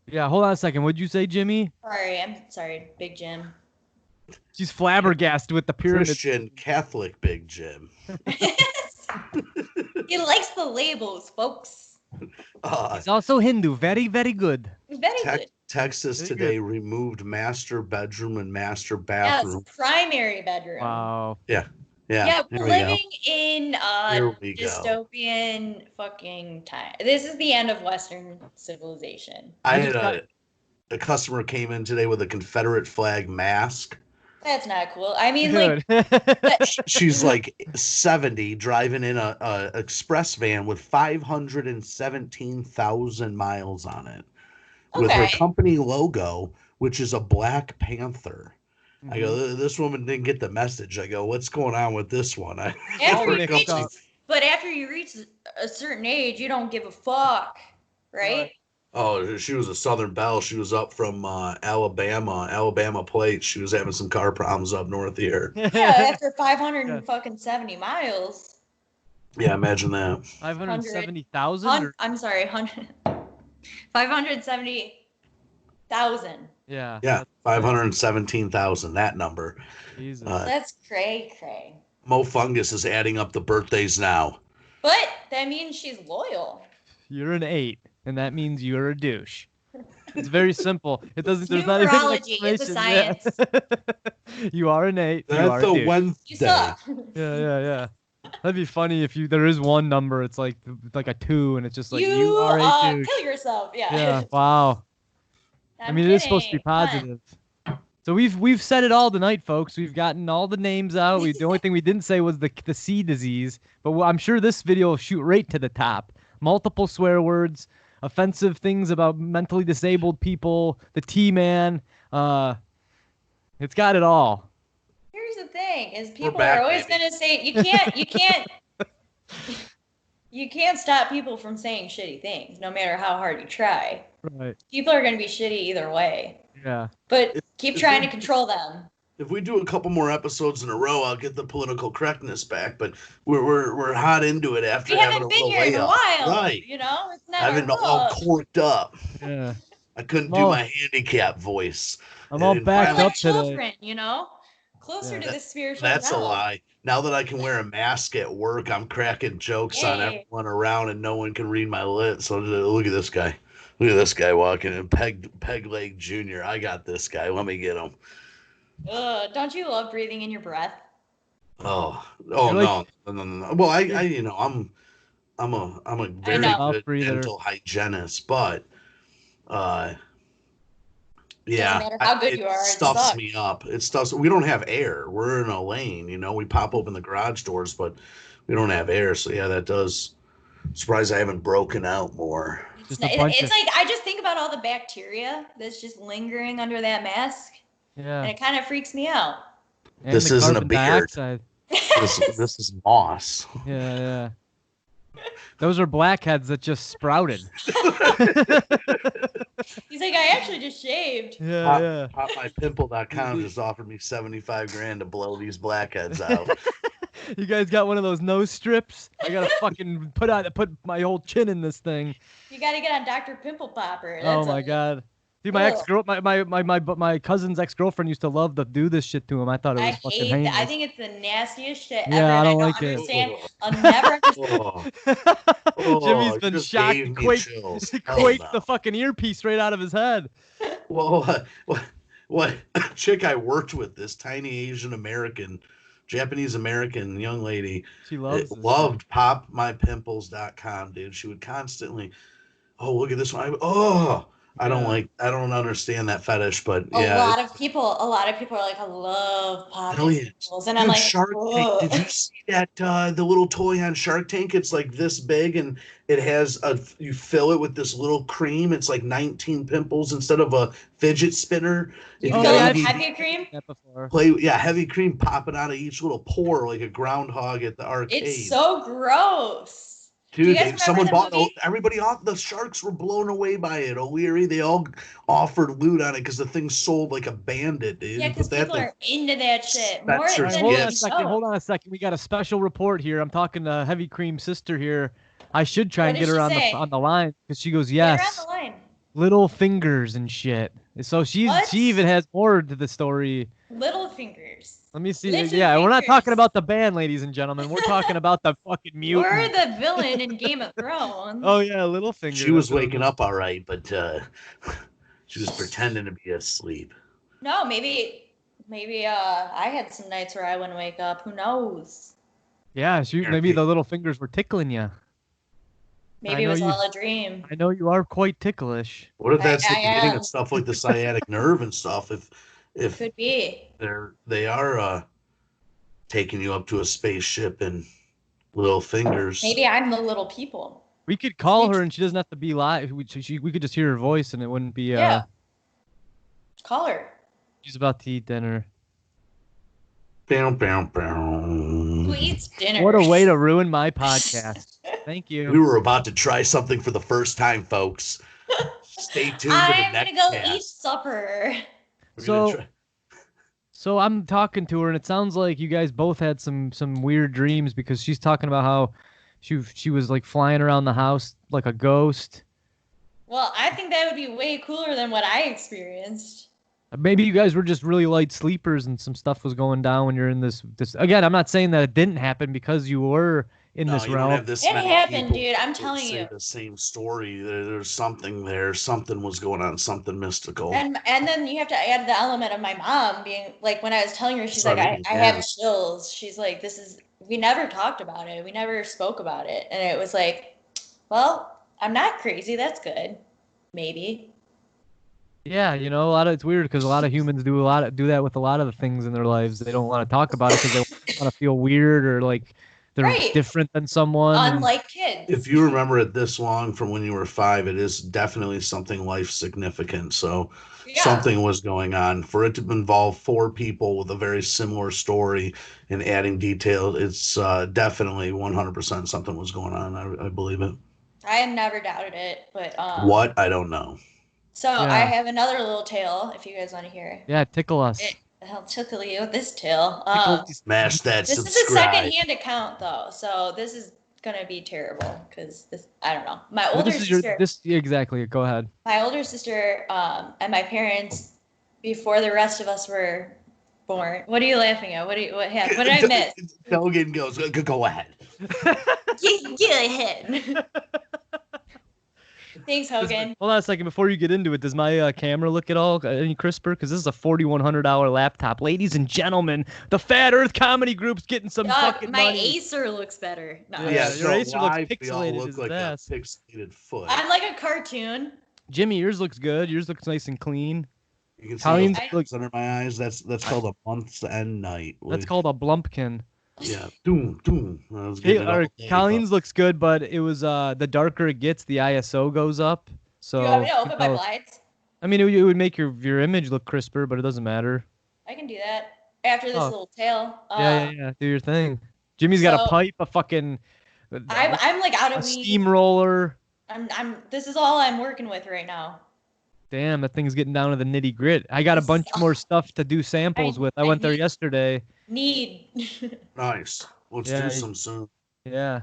Yeah, hold on a second. What'd you say, Jimmy? I'm sorry, Big Jim. She's flabbergasted with the pyramids. Christian Catholic Big Jim. He likes the labels, folks. He's also Hindu. Very, very good. Very good. Texas Very today good. removed master bedroom and master Yes, bathroom. primary bedroom. Wow. Yeah, Yeah, here we're we go. living in Here we go. dystopian fucking time. This is the end of Western civilization. I had a customer came in today with a Confederate flag mask. That's not cool. I mean, Good. like, She's like 70, driving in a express van with 517,000 miles on it, with her okay. company logo, which is a Black Panther. I Mhm. go, this woman didn't get the message. I go, what's going on with this one? After you mixed reach, up. but after you reach a certain age, you don't give a fuck, right? Oh, she was a Southern Belle. She was up from Alabama plate. She was having some car problems up north here. Yeah, after 570 miles. Yeah, imagine that. 570,000? Or... I'm sorry, 570,000. Yeah. Yeah, 517,000. That number. Jesus. That's cray. Mo Fungus is adding up the birthdays now. But that means she's loyal. You're an 8, and that means you're a douche. It's very simple. It doesn't. There's not even an Numerology, it's a explanation. Yeah. You are an 8. You That's are a a douche. Wednesday. You suck. Yeah. That'd be funny if there is one number. It's like a 2, and it's just like you are a douche. kill yourself. Yeah. Yeah. Wow. I'm I mean, it is supposed to be kidding. Come on. positive. So we've said it all tonight, folks. We've gotten all the names out. The only thing we didn't say was the C disease, but I'm sure this video will shoot right to the top. Multiple swear words, offensive things about mentally disabled people, the T-man. It's got it all. Here's the thing: is people back, are always baby. going to say you can't stop people from saying shitty things, no matter how hard you try. Right. People are going to be shitty either way. Yeah. But keep trying to control them. If we do a couple more episodes in a row, I'll get the political correctness back. But we're hot into it after We having haven't a been little here in a layoff. while. Right. You know, it's not I've been all our corked up. Yeah. I couldn't do Well, my handicap voice. I'm all And backed We're up like today. children, you know, closer Yeah. to the spiritual That's a realm. lie. Now that I can wear a mask at work, I'm cracking jokes on Yay. everyone around, and no one can read my lips. So look at this guy. Look at this guy walking in. Peg Leg Jr. I got this guy. Let me get him. Don't you love breathing in your breath? Oh You're no. Well, I'm a very Mouth good breather. dental hygienist, but Doesn't yeah, matter how good it you are, it stuffs sucks. me up. It stuffs. We don't have air. We're in a lane. We pop open the garage doors, but we don't have air. So yeah, that does. Surprised I haven't broken out more. Just It's a bunch of- like I just think about all the bacteria that's just lingering under that mask, Yeah. and it kind of freaks me out. And This the isn't a carbon beard. dioxide. This is moss. Yeah. Those are blackheads that just sprouted. He's like, I actually just shaved. Yeah. PopMyPimple.com just offered me $75,000 to blow these blackheads out. You guys got one of those nose strips? I gotta fucking put my whole chin in this thing. You got to get on Dr. Pimple Popper. Oh my god. Dude, my cousin's ex-girlfriend used to love to do this shit to him. I thought it was I fucking hate heinous. that. I think it's the nastiest shit ever. Yeah, I and don't like it. understand. I'll never understand. Jimmy's it been just shocked. gave He me quaked, chills. he Hell quaked no. the fucking earpiece right out of his head. Well, what chick I worked with, this tiny Asian American, Japanese American young lady, She loves this loved popmypimples.com, dude. She would constantly, oh, look at this one. I don't understand that fetish, but A lot of people are like, I love popping pimples, and I'm Dude, like, Shark Tank. Did you see that the little toy on Shark Tank? It's like this big, and it has you fill it with this little cream. It's like 19 pimples instead of a fidget spinner. You If fill got it with ADD, heavy cream? That before. heavy cream popping out of each little pore like a groundhog at the arcade. It's so gross. Do Dude, you guys remember someone the bought movie? everybody off. The sharks were blown away by it. O'Leary, they all offered loot on it because the thing sold like a bandit, dude. Yeah, because people are into that shit more Spencer's than Hold on a Gifts. second. Hold on a second. We got a special report here. I'm talking to Heavy Cream sister here. I should try What and did get her she on say? the line because she goes, Get her yes. on the line. little fingers and shit. So she What? even has more to the story. Little fingers. Let me see. Little Yeah, we're not talking fingers. about the band, ladies and gentlemen. We're talking about the fucking mutant. Or the villain in Game of Thrones. Oh yeah, little finger. She was waking up all right, but she was pretending to be asleep. No, maybe I had some nights where I wouldn't wake up. Who knows? Yeah, maybe the little fingers were tickling you. Maybe it was all a dream. I know you are quite ticklish. What if that's the beginning of stuff like the sciatic nerve and stuff? If could be. They are taking you up to a spaceship and little fingers. Maybe I'm the little people. We could call her and she doesn't have to be live. We could just hear her voice and it wouldn't be. Yeah. Call her. She's about to eat dinner. Bow, bow, bow. Who eats dinner? What a way to ruin my podcast. Thank you. We were about to try something for the first time, folks. Stay tuned. I'm gonna go eat supper. So I'm talking to her, and it sounds like you guys both had some weird dreams because she's talking about how she was like flying around the house like a ghost. Well, I think that would be way cooler than what I experienced. Maybe you guys were just really light sleepers, and some stuff was going down when you're in this. Again, I'm not saying that it didn't happen because you were in this realm. It happened, dude. I'm telling you. The same story. There's something there. Something was going on. Something mystical. And then you have to add the element of my mom being like, when I was telling her, she's like, I have chills. She's like, we never talked about it. We never spoke about it. And it was like, well, I'm not crazy. That's good. Maybe. Yeah, it's weird because a lot of humans do that with a lot of the things in their lives. They don't want to talk about it because they want to feel weird or like they're different than someone. Unlike kids. If you remember it this long from when you were 5, it is definitely something life significant. So something was going on. For it to involve 4 people with a very similar story and adding detail, it's definitely 100% something was going on. I believe it. I have never doubted it, but what? I don't know. So I have another little tale if you guys want to hear it. Yeah, tickle us. I'll tickle you with this tale. Smash that this subscribe. This is a second-hand account, though, so this is gonna be terrible because I don't know. My older sister. Exactly. Go ahead. My older sister and my parents, before the rest of us were born. What are you laughing at? What happened? What did I miss? Hogan goes, go ahead. Get ahead. Thanks, Hogan. Hold on a second. Before you get into it, does my camera look at all any crisper? Because this is a $4,100 laptop. Ladies and gentlemen, the Fat Earth Comedy Group's getting some fucking my money. Acer looks better. No. Yeah, your Acer looks pixelated. Look like a pixelated foot. I'm like a cartoon. Jimmy, yours looks good. Yours looks nice and clean. You can see those under my eyes. That's called a month's end night. That's called a blumpkin. Yeah. Doom. Colleen's looks good, but it was the darker it gets, the ISO goes up. So you want me to open my blinds? I mean, it would make your image look crisper, but it doesn't matter. I can do that after this little tale. Yeah. Do your thing. Jimmy's got a pipe, a fucking. I'm like out of weed. Steamroller. This is all I'm working with right now. Damn, that thing's getting down to the nitty grit. I got a bunch more stuff to do samples with. I went there yesterday. Nice. Let's do some soon. Yeah.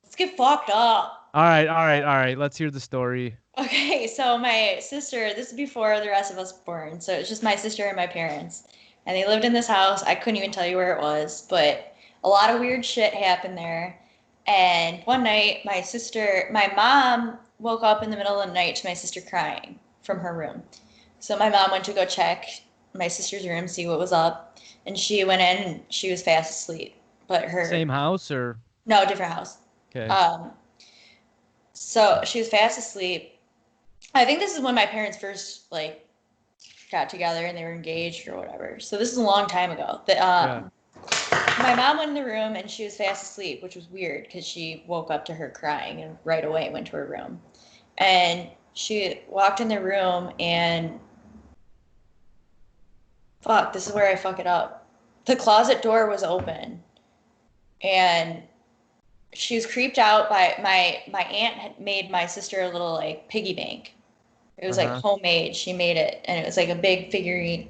Let's get fucked up. All right. Let's hear the story. Okay, so my sister, this is before the rest of us were born. So it's just my sister and my parents. And they lived in this house. I couldn't even tell you where it was, but a lot of weird shit happened there. And one night, my mom woke up in the middle of the night to my sister crying from her room. So my mom went to go check my sister's room, see what was up. And she went in and she was fast asleep. But her same house or no, different house. Okay. So she was fast asleep. I think this is when my parents first got together and they were engaged or whatever. So this is a long time ago. My mom went in the room and she was fast asleep, which was weird because she woke up to her crying and right away went to her room. And she walked in the room and this is where I fuck it up. The closet door was open and she was creeped out by my aunt had made my sister a little piggy bank. It was homemade. She made it and it was a big figurine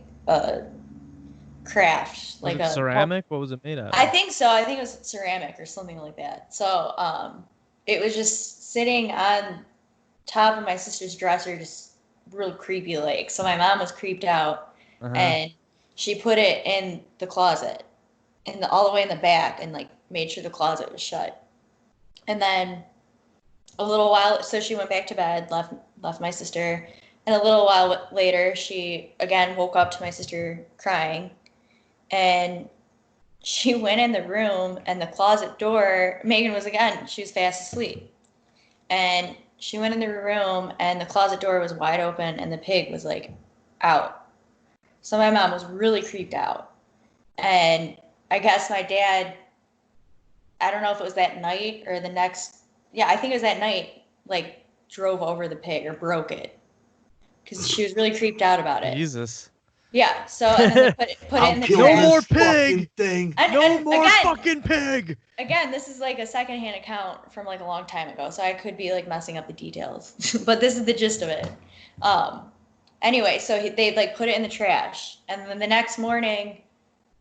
craft. Was it ceramic? What was it made of? I think so. I think it was ceramic or something like that. So it was just sitting on top of my sister's dresser, just real creepy like. So my mom was creeped out, Uh-huh. and she put it in the closet, all the way in the back, and like made sure the closet was shut. And then a little while, so she went back to bed, left my sister, and a little while later, she again woke up to my sister crying, and she went in the room, and the closet door, Megan was again, she was fast asleep. And she went in the room, and the closet door was wide open, and the pig was like out. So my mom was really creeped out. And I guess my dad, I don't know if it was that night or the next, yeah, I think it was that night, like drove over the pig or broke it because she was really creeped out about it. Jesus. Yeah. So and then they put it in the kill No trash. this more fucking pig! thing. No more again, fucking pig! Again, this is like a secondhand account from like a long time ago, so I could be like messing up the details, but this is the gist of it. Anyway, so they like put it in the trash, and then the next morning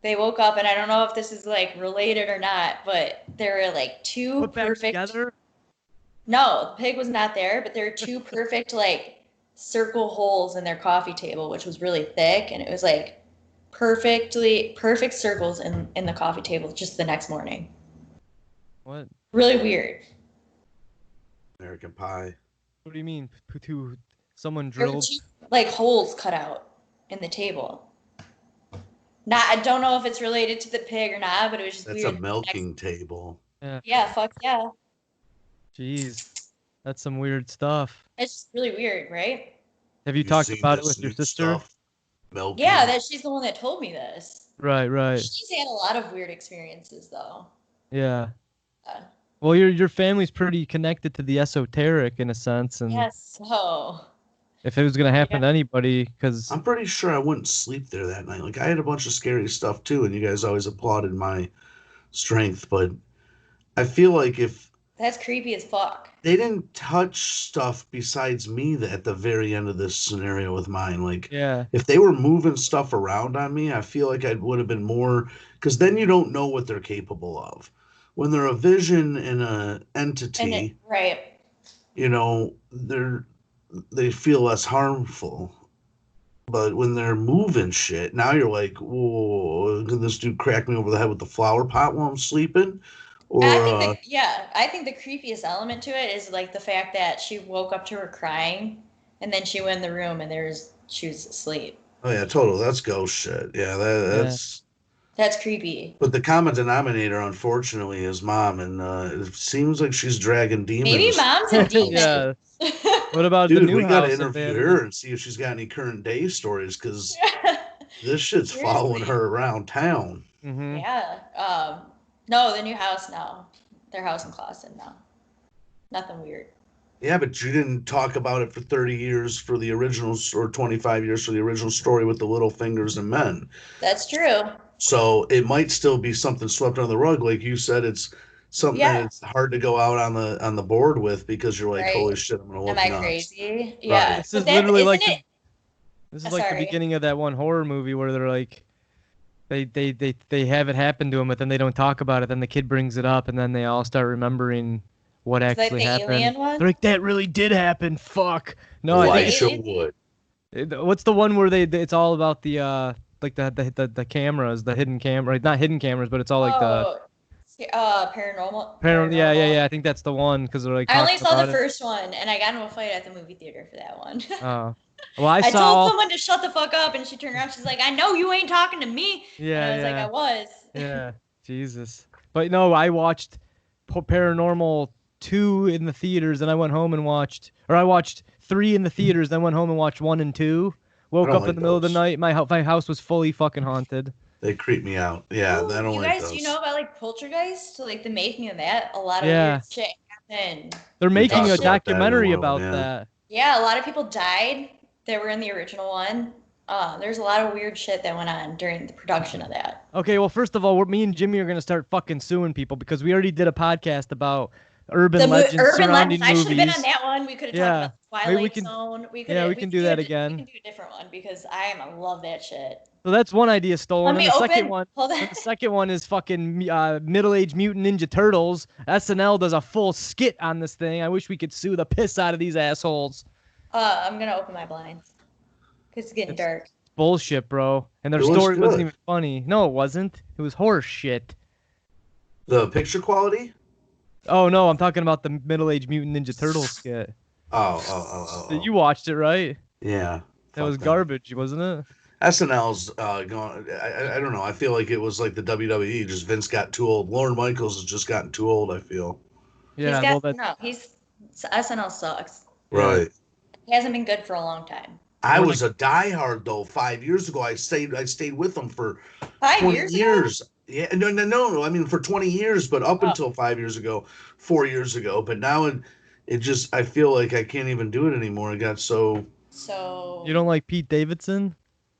they woke up, and I don't know if this is like related or not, but there were like two Put back perfect. together? No, the pig was not there, but there were two perfect like circle holes in their coffee table, which was really thick, and it was like perfect circles in the coffee table just the next morning. What? Really weird. American Pie. What do you mean? Someone There were drilled? two, like holes cut out in the table. I don't know if it's related to the pig or not, but it was just That's weird. a milking table. Yeah, fuck yeah. Jeez. That's some weird stuff. It's just really weird, right? Have you talked about it with your sister? Milking. Yeah, she's the one that told me this. Right. She's had a lot of weird experiences though. Yeah. Well, your family's pretty connected to the esoteric in a sense, and Yes, so. if it was gonna happen to anybody, because I'm pretty sure I wouldn't sleep there that night. Like I had a bunch of scary stuff too, and you guys always applauded my strength, but I feel like if That's creepy as fuck. they didn't touch stuff besides me at the very end of this scenario with mine, like yeah, if they were moving stuff around on me, I feel like I would have been more, because then you don't know what they're capable of. When they're a vision and a entity, right. you know, they feel less harmful. But when they're moving shit, now you're like, whoa, can this dude crack me over the head with the flower pot while I'm sleeping? Or I think the creepiest element to it is like the fact that she woke up to her crying, and then she went in the room and she was asleep. oh yeah, total. That's ghost shit. Yeah, that's creepy. But the common denominator, unfortunately, is mom, and it seems like she's dragging demons. Maybe mom's a demon. yeah. What about Dude, the new we gotta house? interview her and see if she's got any current day stories, because this shit's Seriously. following her around town. Mm-hmm. Yeah. No, the new house, no. Their house in Clawson, no. Nothing weird. Yeah, but you didn't talk about it for 30 years for the original, or 25 years for the original story with the little fingers and men. That's true. So it might still be something swept under the rug. Like you said, it's something that it's hard to go out on the board with, because you're like, holy shit, I'm gonna look Am I nuts. crazy? Yeah. Right. This is literally like the the beginning of that one horror movie where they're like, they have it happen to them, but then they don't talk about it. Then the kid brings it up, and then they all start remembering what actually happened. Alien one? They're like, that really did happen. Fuck. No, Elijah Wood. What's the one where it's all about the like the cameras, the hidden camera, not hidden cameras, but it's all like paranormal. Yeah. I think that's the one, because they're like. I only saw the first one, and I got into a fight at the movie theater for that one. Oh. Well, I told someone to shut the fuck up, and she turned around. She's like, "I know you ain't talking to me." Yeah, and I was like, "I was." Yeah, Jesus. But no, I watched Paranormal 2 in the theaters, and I went home and watched 3 in the theaters, then went home and watched 1 and 2. Woke up in the middle of the night. My house was fully fucking haunted. They creep me out. Yeah, I don't you like guys, those. do you know about like Poltergeist? So like the making of that, a lot of weird shit happened. They're making a documentary about that. Yeah, a lot of people died that were in the original one. There's a lot of weird shit that went on during the production of that. Okay, well, first of all, me and Jimmy are gonna start fucking suing people, because we already did a podcast about urban legends surrounding movies. I should have been on that one. We could have talked about Twilight Zone. We can do that again. We can do a different one, because I love that shit. So that's one idea stolen. The second one is fucking middle-aged mutant Ninja Turtles. SNL does a full skit on this thing. I wish we could sue the piss out of these assholes. I'm gonna open my blinds because it's getting It's dark. bullshit, bro. And their It was story wasn't good. even funny. No, it wasn't. It was horse shit. The picture quality? Oh no, I'm talking about the Middle-Aged Mutant Ninja Turtles skit. Oh. You watched it, right? Yeah. That was Fuck that. garbage, wasn't it? SNL's going. I don't know. I feel like it was like the WWE. Just Vince got too old. Lauren Michaels has just gotten too old. I feel. Yeah, well that SNL sucks. yeah. Right. He hasn't been good for a long time. I When was a diehard though. 5 years ago, I stayed with them for 5 20 years ago? years. Yeah, no. I mean, for 20 years, but up Oh. until 5 years ago, 4 years ago. But now it just, I feel like I can't even do it anymore. It got so. So You don't like Pete Davidson?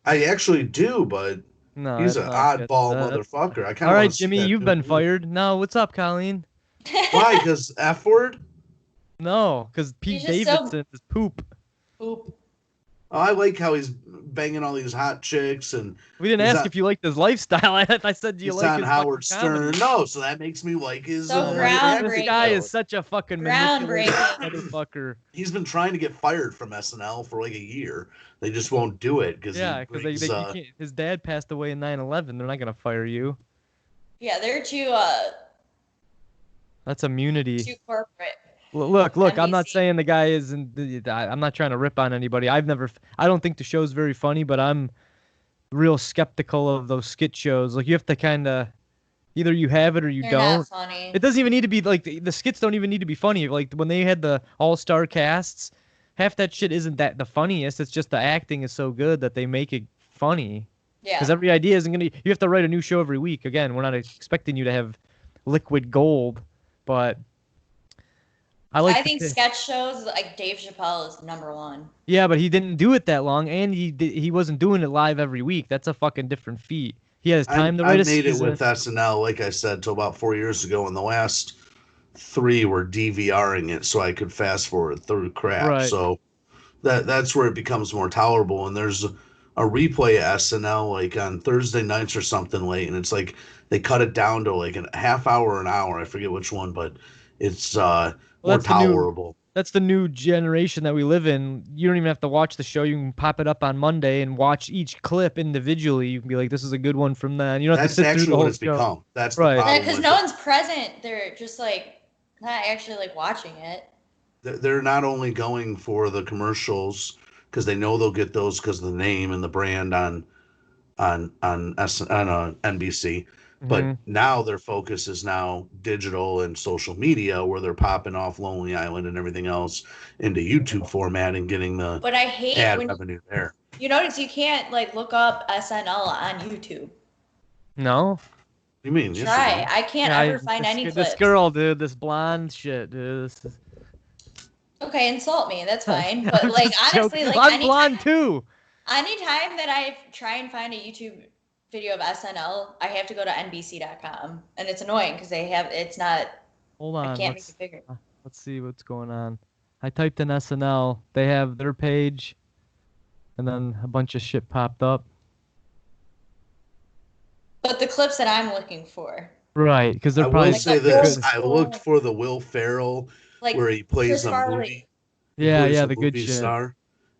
I actually do, but No, he's that's an not good. oddball That's... motherfucker. I kind All of want right, to see Jimmy, that you've new been movie. fired. No, what's up, Colleen? Why? Because F word? No, because Pete He's just so- Davidson is poop. Poop. Oh, I like how he's banging all these hot chicks, and We didn't he's ask on- if you liked his lifestyle. I said, do you he's like on his Howard fucking comedy? Stern. No, so that makes me like his. So Oh, groundbreaking. this guy is such a fucking manipulative Groundbreaking. motherfucker. He's been trying to get fired from SNL for like a year. They just won't do it because Yeah, because they can't. His dad passed away in 9/11. They're not gonna fire you. Yeah, they're too That's immunity. corporate. Look, I'm not NBC. saying the guy isn't. I'm not trying to rip on anybody. I don't think the show's very funny, but I'm real skeptical of those skit shows. Like you have to kind of either you have it or you They're don't. not funny. It doesn't even need to be like the skits don't even need to be funny. Like when they had the all-star casts, half that shit isn't that the funniest. It's just the acting is so good that they make it funny. Yeah. Because every idea isn't gonna. You have to write a new show every week. Again, we're not expecting you to have liquid gold, but I think sketch shows like Dave Chappelle is #1. Yeah, but he didn't do it that long, and he wasn't doing it live every week. That's a fucking different feat. He has time to write I a made season. it with SNL, like I said, till about 4 years ago, and the last three were DVRing it so I could fast forward through crap. Right. So that's where it becomes more tolerable. And there's a replay of SNL like on Thursday nights or something late, and it's like they cut it down to like a half hour, an hour. I forget which one, but it's more tolerable. That's the new generation that we live in. You don't even have to watch the show. You can pop it up on Monday and watch each clip individually. You can be like, "This is a good one from that." You don't have That's to sit through actually the whole what it's show. become. That's Right. the problem. Because with no it. one's present. They're just like not actually like watching it. They're not only going for the commercials because they know they'll get those because of the name and the brand on NBC, but Mhm. now their focus is now digital and social media, where they're popping off Lonely Island and everything else into YouTube format and getting the But I hate ad when revenue there. you notice you can't like look up SNL on YouTube. No. What do you mean? Yes, you Try. do. I can't Yeah, ever find any this clips. girl, dude, this blonde shit, dude. This is... Okay, insult me. That's fine. But I'm like just honestly, joking. like I'm blonde too. anytime that I try and find a YouTube video of SNL, I have to go to NBC.com, and it's annoying because it's not. Hold on. I can't make it bigger. Let's see what's going on. I typed in SNL. They have their page, and then a bunch of shit popped up. But the clips that I'm looking for, Right, because they're I probably will say Like, this: old I school- looked for the Will Ferrell like where he plays Chris a Farley. movie. yeah, Plays a the good movie shit. star,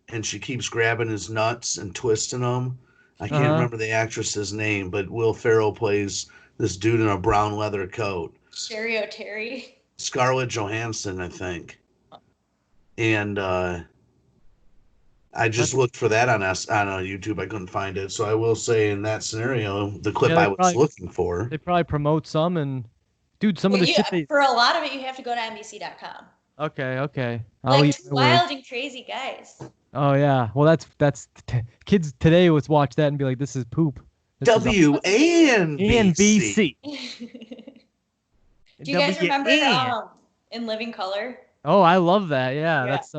and she keeps grabbing his nuts and twisting them. I can't Uh-huh. remember the actress's name, but Will Ferrell plays this dude in a brown leather coat. Sherry O'Terry. Scarlett Johansson, I think. And I just looked for that on YouTube. I couldn't find it. So I will say in that scenario, the clip Yeah, they I was probably- looking for. They probably promote some, and dude, some of the shit they. For a lot of it, you have to go to NBC.com. Okay. I'll Like eat Two my words. Wild and Crazy Guys. Oh yeah, well that's kids today would watch that and be like, "This is poop." This is WNBC. NBC. Do you guys remember WN. In Living Color? Oh, I love that. Yeah, Yeah. that's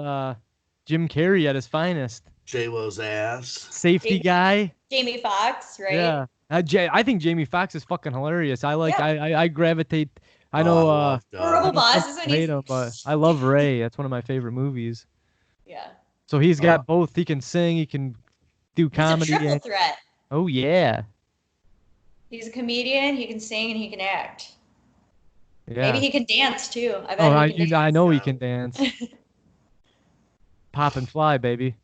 Jim Carrey at his finest. J-Lo's ass. Safety guy. Jamie Foxx, right? Yeah. I think Jamie Foxx is fucking hilarious. Yeah. I gravitate. I Oh, know. loved, Horrible I Bosses when hate he's him, but I love Ray. That's one of my favorite movies. Yeah. So he's got both. He can sing. He can do comedy. He's a triple threat. Oh yeah. He's a comedian. He can sing and he can act. Yeah. Maybe he can dance too. I bet Oh, he can dance. I know he can dance. pop and fly, baby.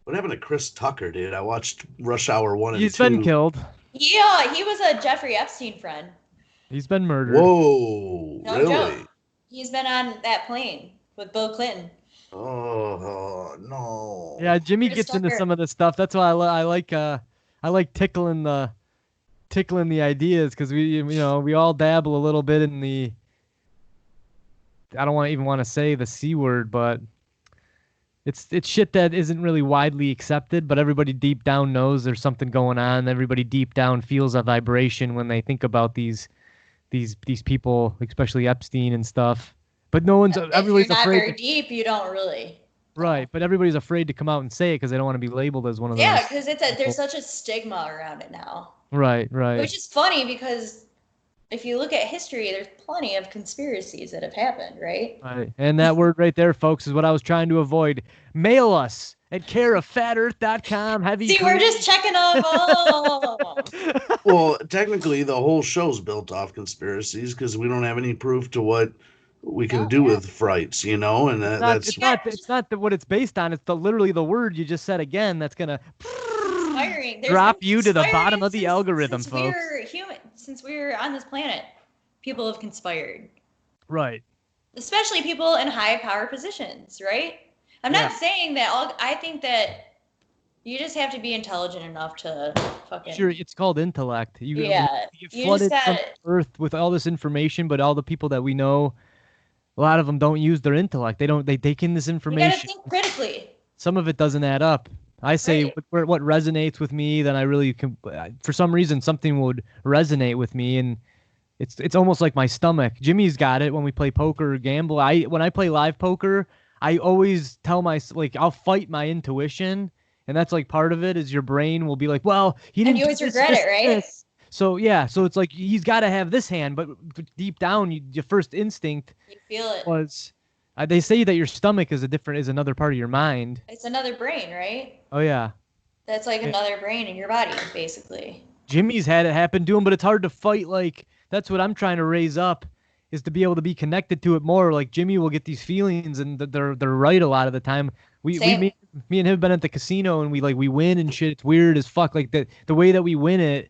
What happened to Chris Tucker, dude? I watched Rush Hour 1 and He's 2. been killed. Yeah, he was a Jeffrey Epstein friend. He's been murdered. Whoa, No really? joke. He's been on that plane with Bill Clinton. Oh, no. Yeah, Jimmy Chris gets into Tucker. some of this stuff. That's why I like tickling the ideas because we all dabble a little bit in the. I don't even want to say the C word, but it's shit that isn't really widely accepted, but everybody deep down knows there's something going on. Everybody deep down feels a vibration when they think about these people, especially Epstein and stuff. But If you're everybody's not afraid very deep, you don't really. right, but everybody's afraid to come out and say it because they don't want to be labeled as one of those. Yeah, because there's such a stigma around it now. Right. Which is funny because if you look at history, there's plenty of conspiracies that have happened, right? Right. And that word right there, folks, is what I was trying to avoid. Mail us at careoffatearth.com. See, we're just checking off all of them. Well, technically, the whole show's built off conspiracies because we don't have any proof to what we can do with Frights, and that's it's not what it's based on. It's literally the word you just said again that's gonna drop you to the bottom of the algorithm, folks. We're human, since we're on this planet, people have conspired. Right. Especially people in high power positions, right? I'm not saying that I think that you just have to be intelligent enough to fucking. Sure, it's called intellect. You get flooded from Earth with all this information, but all the people that we know, a lot of them don't use their intellect. They take in this information. You gotta think critically. Some of it doesn't add up. I say what resonates with me, then I really can. For some reason, something would resonate with me, and it's almost like my stomach. Jimmy's got it when we play poker or gamble. When I play live poker, I always tell I'll fight my intuition. And that's like part of it is your brain will be like, well, he didn't. And you always regret it, right? So yeah, so it's like he's got to have this hand, but deep down, your first instinct you feel it was. They say that your stomach is another part of your mind. It's another brain, right? Oh yeah. That's like another brain in your body, basically. Jimmy's had it happen to him, but it's hard to fight. Like that's what I'm trying to raise up, is to be able to be connected to it more. Like Jimmy will get these feelings, and they're right a lot of the time. Me and him have been at the casino, and we win and shit. It's weird as fuck. Like the way that we win it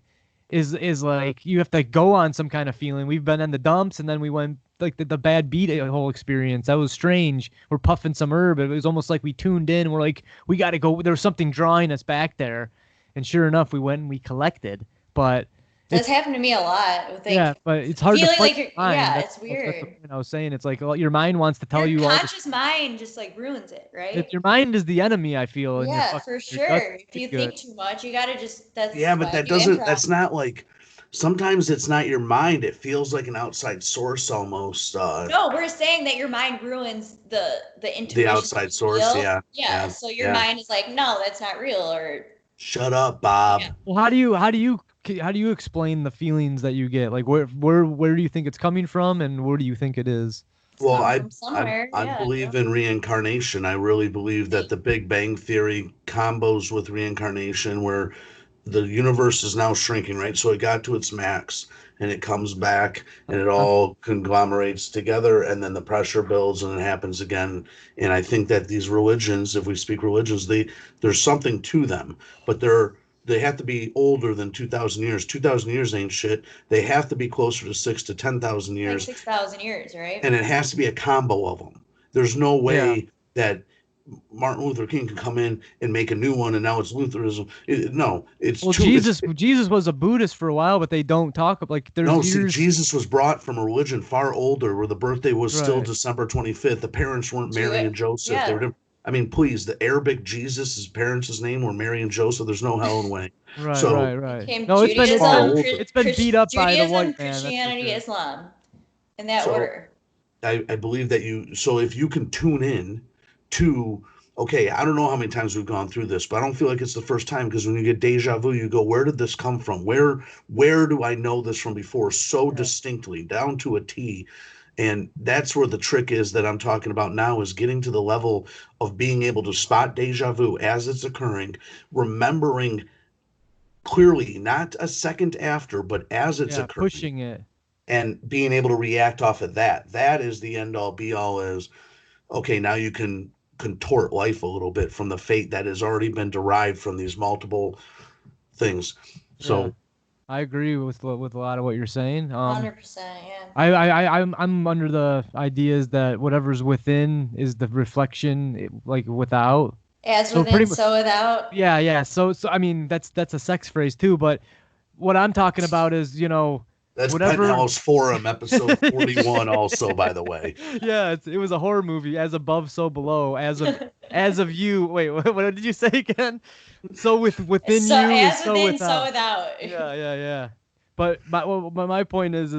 is like you have to go on some kind of feeling. We've been in the dumps, and then we went like the bad beat whole experience. That was strange. We're puffing some herb. It was almost like we tuned in. And we're like, we got to go. There was something drawing us back there, and sure enough, we went and we collected. But that's happened to me a lot. But it's hard to fight your mind. Yeah, it's weird. That's what I was saying. It's like your mind wants to tell you. Your conscious mind just ruins it, right? If your mind is the enemy, I feel. Yeah, for sure. If you think too much, you gotta just. But that's not like. Sometimes it's not your mind. It feels like an outside source almost. No, we're saying that your mind ruins the intuition. The outside source, yeah. So your mind is like, no, that's not real, or. Shut up, Bob. Yeah. Well, how do you explain the feelings that you get? Like where do you think it's coming from, and where do you think it is? Well, I believe in reincarnation. I really believe that the Big Bang Theory combos with reincarnation, where the universe is now shrinking, right? So it got to its max, and it comes back, and it all conglomerates together, and then the pressure builds, and it happens again. And I think that these religions, if we speak religions, there's something to them, but they have to be older than 2,000 years. 2,000 years ain't shit. They have to be closer to 6,000 to 10,000 years. Like 6,000 years, right? And it has to be a combo of them. There's no way that Martin Luther King can come in and make a new one, and now it's Lutheranism. Jesus was a Buddhist for a while, but they don't talk like there's years. Jesus was brought from a religion far older, where the birthday was still December 25th. The parents weren't Mary and Joseph. Yeah. They were. I mean, please, the Arabic Jesus, his parents' name were Mary and Joseph. There's no hell in way. Right. No, it's been beat up by the white man. Christianity, Islam, in that order. I believe that so if you can tune in to, okay, I don't know how many times we've gone through this, but I don't feel like it's the first time, because when you get deja vu, you go, where did this come from? Where do I know this from before so distinctly, down to a T? And that's where the trick is that I'm talking about now, is getting to the level of being able to spot deja vu as it's occurring, remembering clearly, not a second after, but as it's occurring. Pushing it. And being able to react off of that. That is the end all be all, is, okay, now you can contort life a little bit from the fate that has already been derived from these multiple things. So Yeah, I agree with a lot of what you're saying. 100%, yeah. I'm under the ideas that whatever's within is the reflection, like without. As So pretty within, much, so without. yeah. So I mean, that's a sex phrase too. But what I'm talking about is, that's whatever. Penthouse Forum, episode 41, also, by the way. Yeah, it was a horror movie. As above, so below. As of you. Wait, what did you say again? So within So you is as so within, so without. without. Yeah. But my point is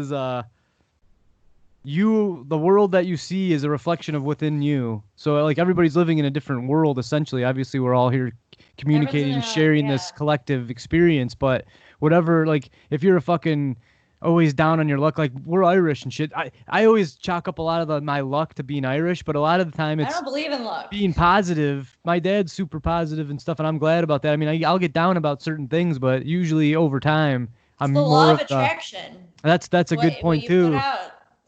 the world that you see is a reflection of within you. So like everybody's living in a different world essentially. Obviously, we're all here Everyone's in communicating and their own, sharing yeah. this collective experience. But whatever, like if you're a fucking always down on your luck, like we're Irish and shit. I always chalk up a lot of my luck to being Irish, but a lot of the time I it's don't believe in luck. being positive. My dad's super positive and stuff, and I'm glad about that. I mean, I'll get down about certain things, but usually over time, It's I'm the more law of of the. attraction. That's a good What point you put too. out,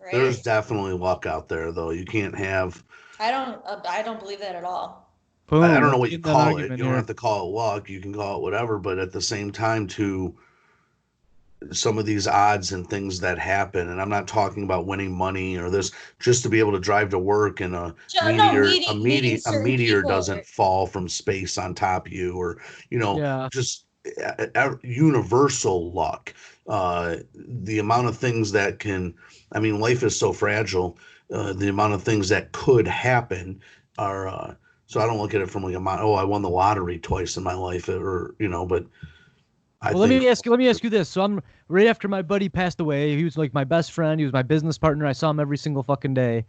right? There's definitely luck out there, though. You can't have. I don't believe that at all. Boom. I don't know Let's what get you in that call it. argument You don't here. have to call it luck. You can call it whatever. But at the same time, too, some of these odds and things that happen, and I'm not talking about winning money or this, just to be able to drive to work and No, meeting a certain meteor people. doesn't fall from space on top of you, or Yeah. just universal luck. The amount of things that can, I mean, life is so fragile. The amount of things that could happen are. So I don't look at it from like I won the lottery twice in my life, or but I Well, let think me ask you this. So I'm right after my buddy passed away. He was like my best friend. He was my business partner. I saw him every single fucking day.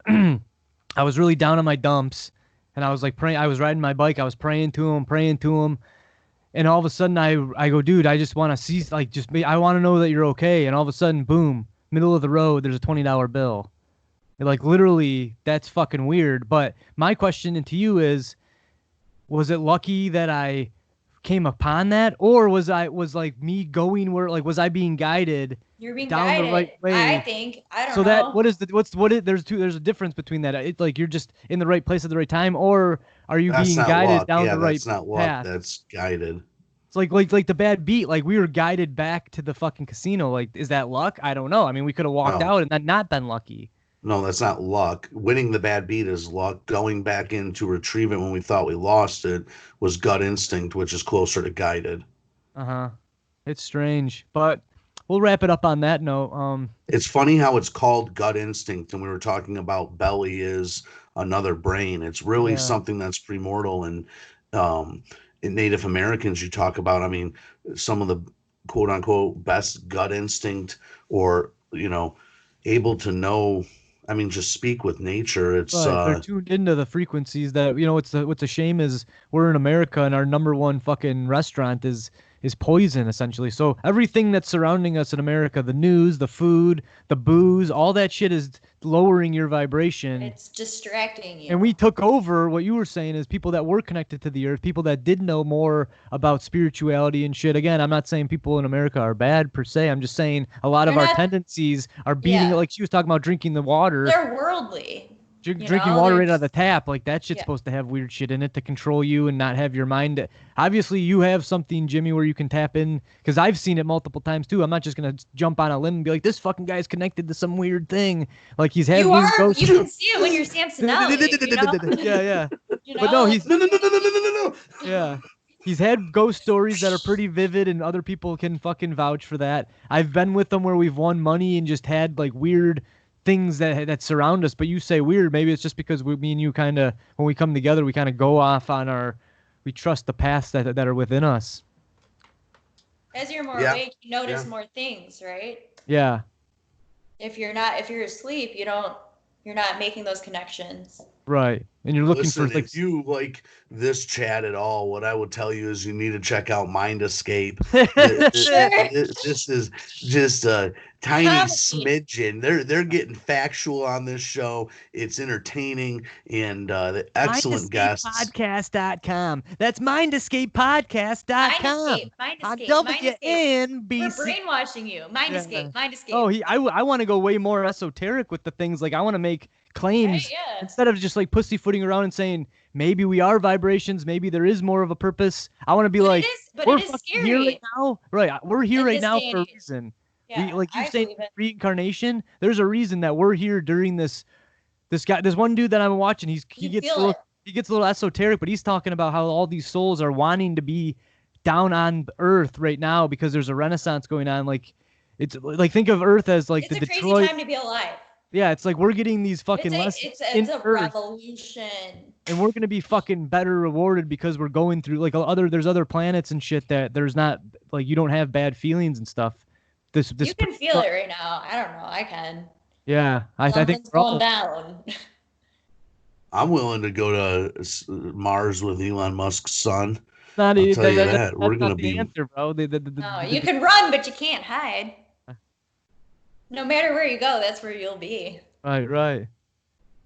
I was really down on my dumps, and I was like praying. I was riding my bike. I was praying to him, and all of a sudden I go, dude, I just want to see, like, just me. I want to know that you're okay. And all of a sudden, boom, middle of the road, there's a $20 bill. Like literally, that's fucking weird. But my question to you is, was it lucky that I came upon that, or was like me going where, like, was I being guided You're being down guided. the right way? I think. I don't So know. that there's a difference between that. It's like you're just in the right place at the right time, or are you that's being not guided luck. down Yeah, the right that's not luck. path? That's guided. It's like the bad beat. Like we were guided back to the fucking casino. Like, is that luck? I don't know. I mean, we could have walked No, out and then not been lucky. no, that's not luck. Winning the bad beat is luck. Going back in to retrieve it when we thought we lost it was gut instinct, which is closer to guided. Uh-huh. It's strange, but we'll wrap it up on that note. It's funny how it's called gut instinct, and we were talking about belly is another brain. It's really Yeah. something that's primordial, and in Native Americans, you talk about. I mean, some of the quote unquote best gut instinct, or able to know. I mean, just speak with nature. It's Right. They're tuned into the frequencies that, what's a shame is we're in America and our number one fucking restaurant is poison essentially. So everything that's surrounding us in America, the news, the food, the booze, all that shit is lowering your vibration. It's distracting you. And we took over. What you were saying is people that were connected to the earth, people that did know more about spirituality and shit. Again, I'm not saying people in America are bad per se. I'm just saying a lot of They're our not- tendencies are beating Yeah. it. Like she was talking about drinking the water. They're worldly. Drinking water they're right out of the tap, like that shit's Yeah. supposed to have weird shit in it to control you and not have your mind. Obviously, you have something, Jimmy, where you can tap in, because I've seen it multiple times too. I'm not just gonna jump on a limb and be like, this fucking guy's connected to some weird thing. Like he's had You weird are. ghosts. You can see it when you're Samsonelli. Yeah. You But know, no, like, he's no. yeah. He's had ghost stories that are pretty vivid, and other people can fucking vouch for that. I've been with them where we've won money and just had like weird things that surround us. But you say weird, maybe it's just because me and you kind of, when we come together, we kind of go off on we trust the paths that are within us. as you're more Yeah. awake, you notice Yeah. more things, right? Yeah. If you're asleep, you're not making those connections. Right. And you're looking Listen, for like if you like this chat at all, what I would tell you is you need to check out Mind Escape. This is just a tiny Comedy. smidgen. They're getting factual on this show. It's entertaining and the excellent guests. MindEscapePodcast.com. That's MindEscapePodcast.com. Mind On escape. Mind escape. We're WNBC. brainwashing you. Mind Yeah. escape. Mind escape. Oh, I want to go way more esoteric with the things. Like I want to make claims Right, yeah. instead of just like pussyfooting around and saying maybe we are vibrations, maybe there is more of a purpose. I want to be like, But we're it is fucking here right scary now, right? We're here in right this now day for and a age. reason. We Yeah, like you I saying believe it. reincarnation. There's a reason that we're here during this. This one dude that I'm watching, he You gets a feel little it. he gets a little esoteric, but he's talking about how all these souls are wanting to be down on Earth right now because there's a renaissance going on. Like it's like think of Earth as like It's the a crazy Detroit. time to be alive. Yeah, it's like we're getting these fucking lessons It's in a Earth, revolution. and we're gonna be fucking better rewarded because we're going through like there's other planets and shit that there's not like you don't have bad feelings and stuff. This You can feel it right now. I don't know. I can. yeah, I think Something's we're going all, down. I'm willing to go to Mars with Elon Musk's son. not I'll tell you that, that. We're that's gonna not the be. answer, bro. No, you can run, but you can't hide. No matter where you go, that's where you'll be. right.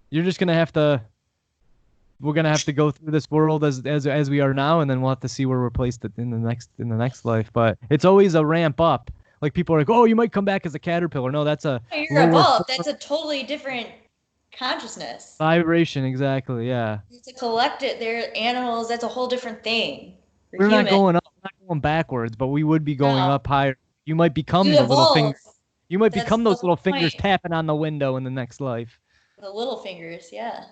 You're just gonna have to. We're gonna have to go through this world as we are now, and then we'll have to see where we're placed in the next life. But it's always a ramp up. Like people are like, oh, you might come back as a caterpillar. No, that's a You're above. That's a totally different consciousness. vibration. Exactly. Yeah. It's a collective. They're animals. That's a whole different thing. We're not going up, we're not going backwards, but we would be going No. up higher. You might become You the little evolve. finger. You might That's become the those whole little fingers point. tapping on the window in the next life. The little fingers, yeah.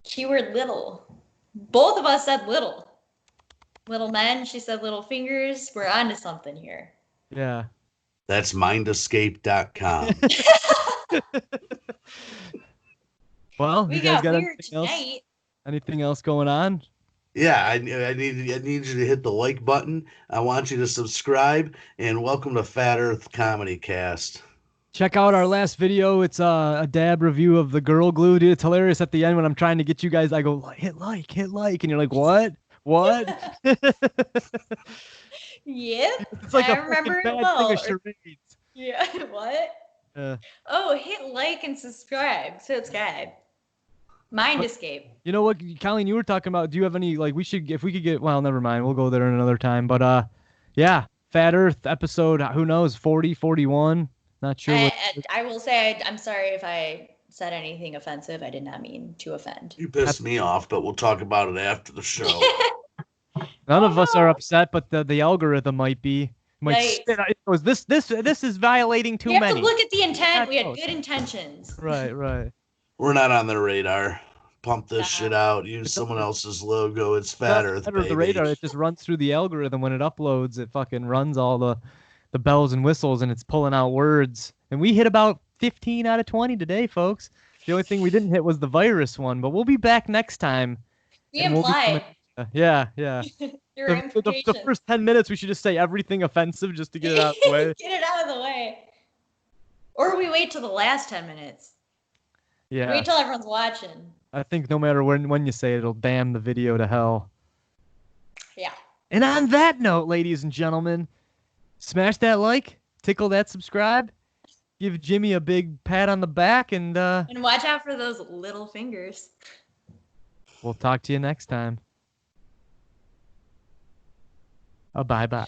Keyword little. Both of us said little. Little men, she said little fingers. We're onto something here. Yeah. That's mindescape.com. Well, We you guys got got weird anything else? tonight. Anything else going on? Yeah, I need you to hit the like button. I want you to subscribe and welcome to Fat Earth Comedy Cast. Check out our last video. It's a dab review of the Girl Glue. Dude, it's hilarious at the end when I'm trying to get you guys. I go, hit like. And you're like, what? What? Yep. It's like I a remember fucking it bad thing well. of charades. Yeah, what? Yeah. Oh, hit like and subscribe. Mind But- escape. You know what, Colleen, you were talking about, do you have any, like, if we could get, well, never mind. We'll go there another time. But, yeah, Fat Earth episode, who knows, 40, 41. Not sure what. I will say I'm sorry if I said anything offensive. I did not mean to offend. You pissed me off, but we'll talk about it after the show. None Oh, of us no. are upset, but the algorithm might be. Might Yikes. spit out- it goes, this is violating too You have many. to look at the intent. We had knows. good intentions. Right. We're not on the radar. Pump this Nah. shit out. Use someone else's logo. It's Fat Earth, Under baby. the radar, it just runs through the algorithm when it uploads. It fucking runs all the bells and whistles, and it's pulling out words. And we hit about 15 out of 20 today, folks. The only thing we didn't hit was the virus one, but we'll be back next time. We and we'll be implied coming- yeah. your The implications. first 10 minutes, we should just say everything offensive just to get it out of the way. Get it out of the way. Or we wait till the last 10 minutes. Yeah. Wait till everyone's watching. I think no matter when you say it, it'll damn the video to hell. Yeah. And on that note, ladies and gentlemen, smash that like, tickle that subscribe, give Jimmy a big pat on the back, and And watch out for those little fingers. we'll talk to you next time. Bye-bye.